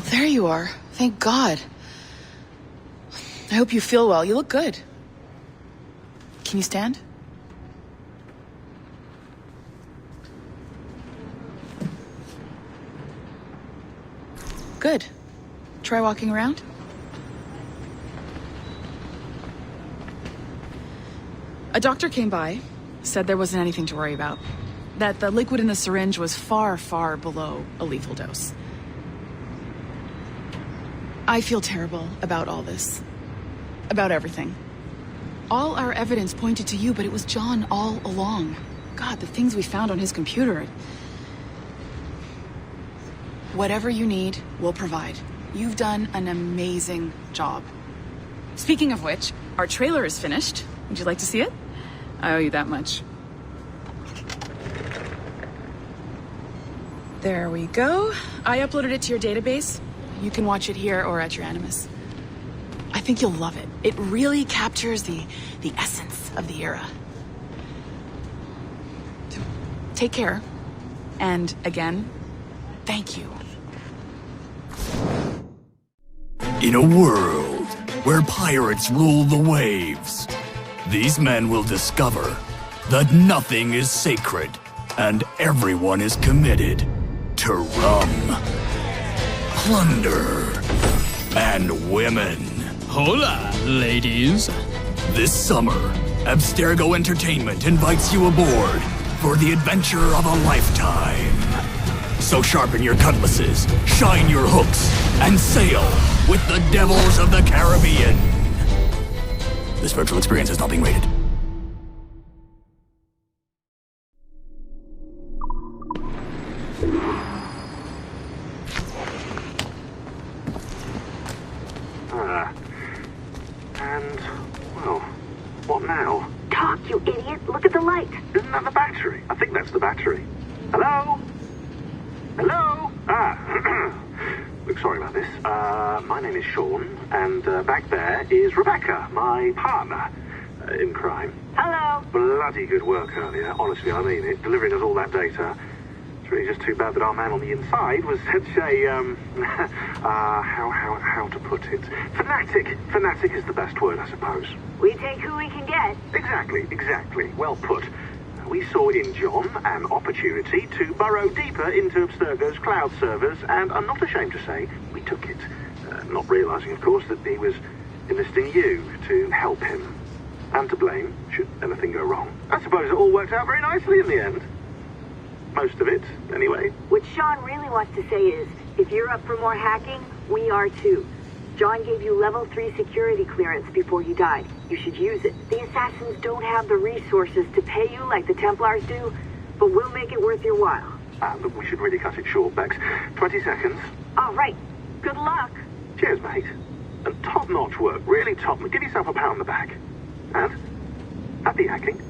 There you are. Thank God. I hope you feel well. You look good. Can you stand? Good. Try walking around. A doctor came by, said there wasn't anything to worry about. That the liquid in the syringe was far, far below a lethal dose. I feel terrible about all this. About everything. All our evidence pointed to you, but it was John all along. God, the things we found on his computer. Whatever you need, we'll provide. You've done an amazing job. Speaking of which, our trailer is finished. Would you like to see it? I owe you that much. There we go. I uploaded it to your database. You can watch it here or at your Animus. I think you'll love it. It really captures the essence of the era. So, take care. And again, thank you. In a world where pirates rule the waves, these men will discover that nothing is sacred and everyone is committed to rum, plunder, and women. Hola, ladies. This summer, Abstergo Entertainment invites you aboard for the adventure of a lifetime. So sharpen your cutlasses, shine your hooks, and sail with the devils of the Caribbean. This virtual experience is not being rated. What now? Talk, you idiot! Look at the light! Isn't that the battery? I think that's the battery. Hello? Hello? Look, sorry about this. My name is Sean, and back there is Rebecca, my partner in crime. Hello. Bloody good work earlier, honestly, I mean it, delivering us all that data. It's really just too bad that our man on the inside was such a, how to put it? Fanatic. Fanatic is the best word, I suppose. We take who we can get. Exactly. Well put. We saw in John an opportunity to burrow deeper into Abstergo's cloud servers, and I'm not ashamed to say we took it. Not realizing, of course, that he was enlisting you to help him. And to blame, should anything go wrong. I suppose it all worked out very nicely in the end. Most of it, anyway. What Sean really wants to say is, if you're up for more hacking, we are too. John gave you level 3 security clearance before you died. You should use it. The assassins don't have the resources to pay you like the Templars do, but we'll make it worth your while. Look, we should really cut it short, Bex. 20 seconds. All right. Good luck. Cheers, mate. And top-notch work. Really top. Give yourself a pat on the back. And happy hacking.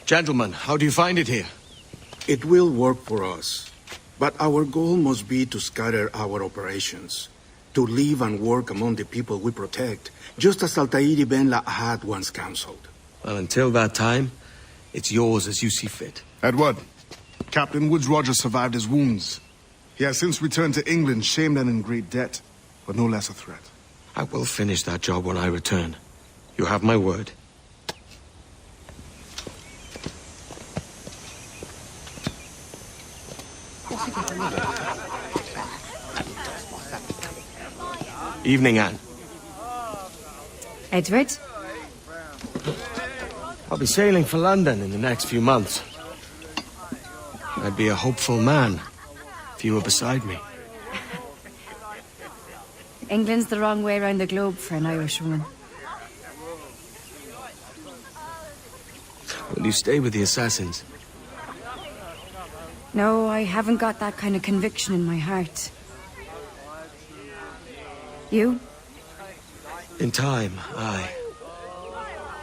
Gentlemen, how do you find it here? It will work for us. But our goal must be to scatter our operations. To live and work among the people we protect, just as Altair ibn La'ahad once counseled. Well, until that time, it's yours as you see fit. Edward, Captain Woodes Rogers survived his wounds. He has since returned to England, shamed and in great debt, but no less a threat. I will finish that job when I return. You have my word. Evening, Anne. Edward? I'll be sailing for London in the next few months. I'd be a hopeful man if you were beside me. England's the wrong way around the globe for an Irish woman. Will you stay with the assassins? No, I haven't got that kind of conviction in my heart. You? In time, aye.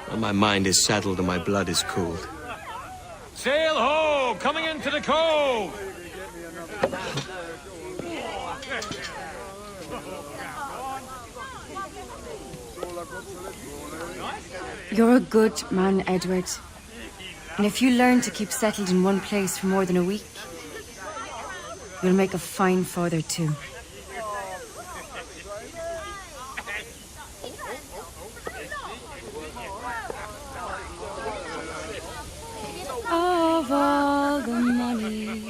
When my mind is settled and my blood is cooled. Sail ho! Coming into the cove! You're a good man, Edward. And if you learn to keep settled in one place for more than a week, you'll make a fine father too. Of all the money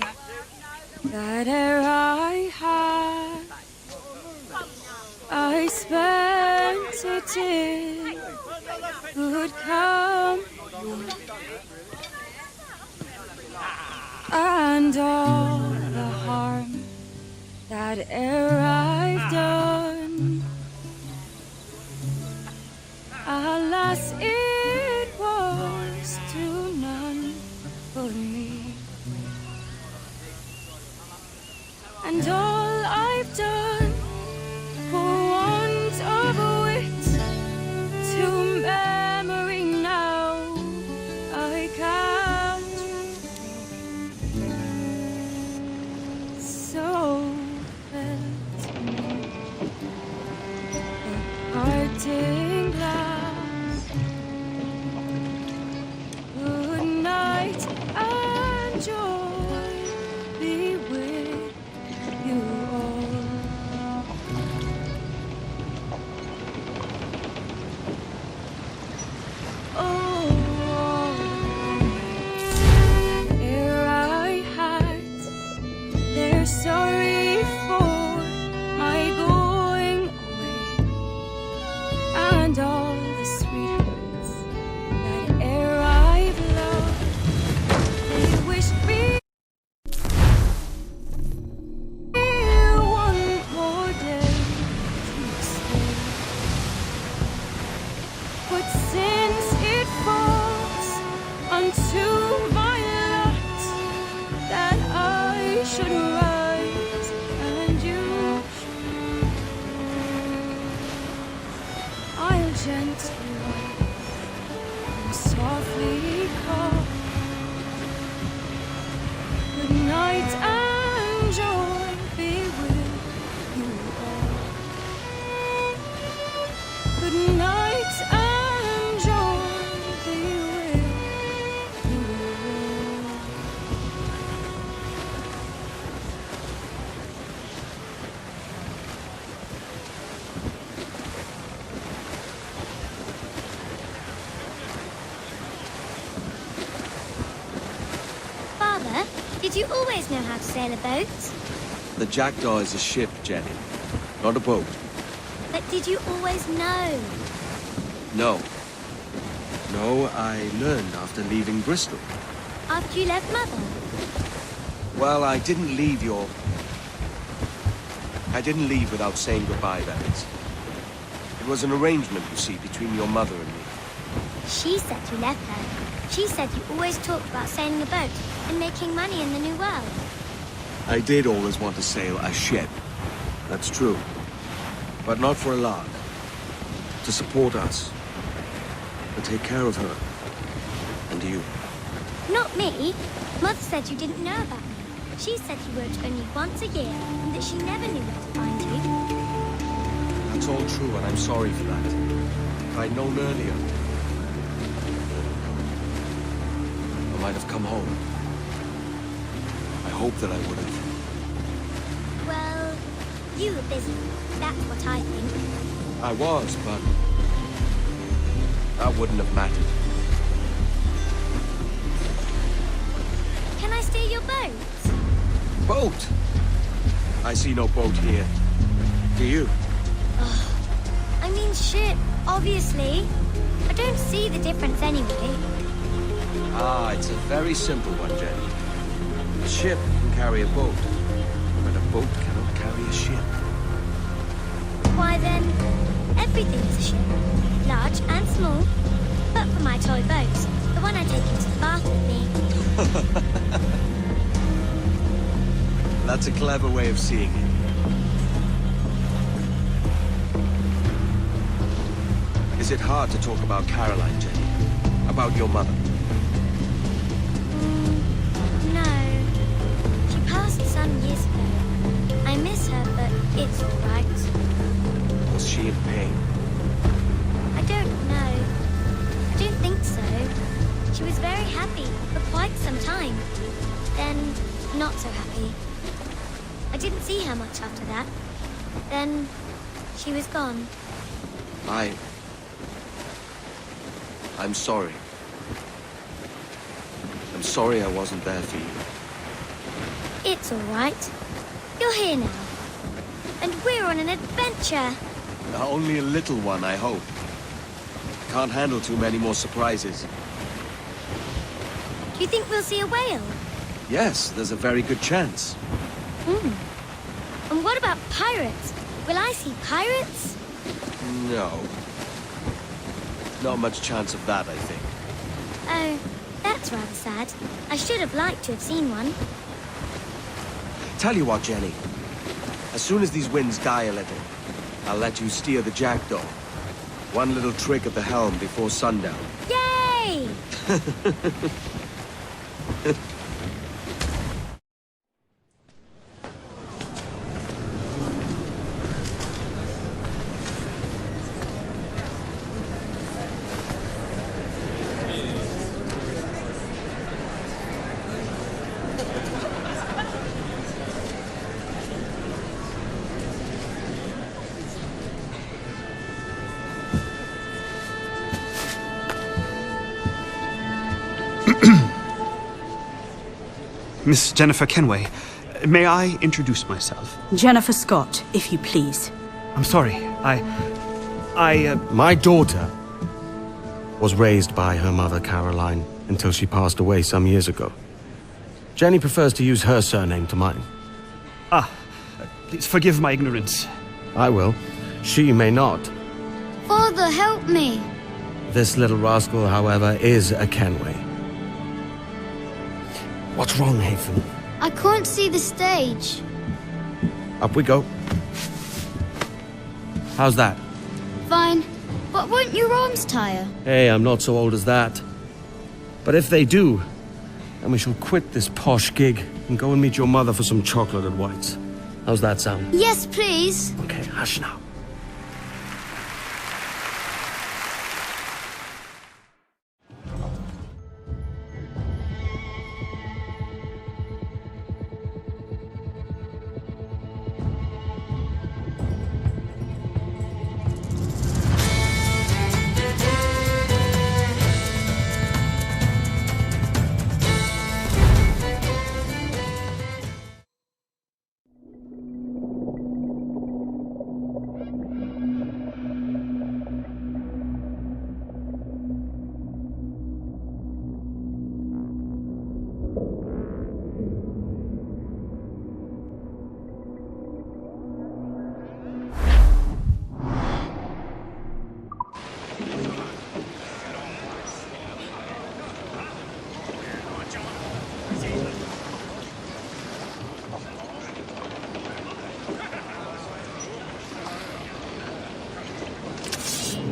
that e'er I had, I spent it in good company, and all the harm that e'er I've done, alas, it was to none but me. And all I've done for want of wit to memory now I can't. So felt me a parting glass. Good night and joy be with you all. Oh, ere I had, they're sorry for my going away, and all the sweethearts that ere I've loved, they wish me one more day to stay. But since it falls unto my lot that I should rise and you should, I'll gently rise and softly call. Good night and joy be with you all. Good night and joy be with you all. Father, did you always know how to sail a boat? The Jackdaw is a ship, Jenny, not a boat. But did you always know? No. No, I learned after leaving Bristol. After you left Mother? Well, I didn't leave without saying goodbye, that is. It was an arrangement, you see, between your mother and me. She said you left her. She said you always talked about sailing a boat and making money in the New World. I did always want to sail a ship. That's true. But not for a lark. To support us. To take care of her. And you. Not me. Mother said you didn't know about me. She said you wrote only once a year and that she never knew where to find you. That's all true, and I'm sorry for that. If I'd known earlier, I might have come home. I hope that I would have. Well, you were busy. That's what I think. I was, but that wouldn't have mattered. Can I steal your boat? Boat? I see no boat here. Do you? I mean ship, obviously. I don't see the difference anyway. Ah, it's a very simple one, Jenny. A ship can carry a boat, but a boat cannot carry a ship. Why then, everything is a ship. Large and small. But for my toy boat, the one I take into the bath with me. That's a clever way of seeing it. Is it hard to talk about Caroline, Jenny? About your mother? No. She passed some years ago. I miss her, but it's all right. Was she in pain? I don't know. I don't think so. She was very happy for quite some time. Then, not so happy. I didn't see her much after that. Then, she was gone. I'm sorry. I'm sorry I wasn't there for you. It's all right. You're here now. And we're on an adventure. Only a little one, I hope. Can't handle too many more surprises. Do you think we'll see a whale? Yes, there's a very good chance. And what about pirates? Will I see pirates? No. Not much chance of that, I think. Oh, that's rather sad. I should have liked to have seen one. Tell you what, Jenny. As soon as these winds die a little, I'll let you steer the Jackdaw. One little trick at the helm before sundown. Yay! Miss Jennifer Kenway, may I introduce myself? Jennifer Scott, if you please. I'm sorry, My daughter was raised by her mother, Caroline, until she passed away some years ago. Jenny prefers to use her surname to mine. Please forgive my ignorance. I will. She may not. Father, help me! This little rascal, however, is a Kenway. What's wrong, Hafen? I can't see the stage. Up we go. How's that? Fine. But won't your arms tire? Hey, I'm not so old as that. But if they do, then we shall quit this posh gig and go and meet your mother for some chocolate at White's. How's that sound? Yes, please. Okay, hush now.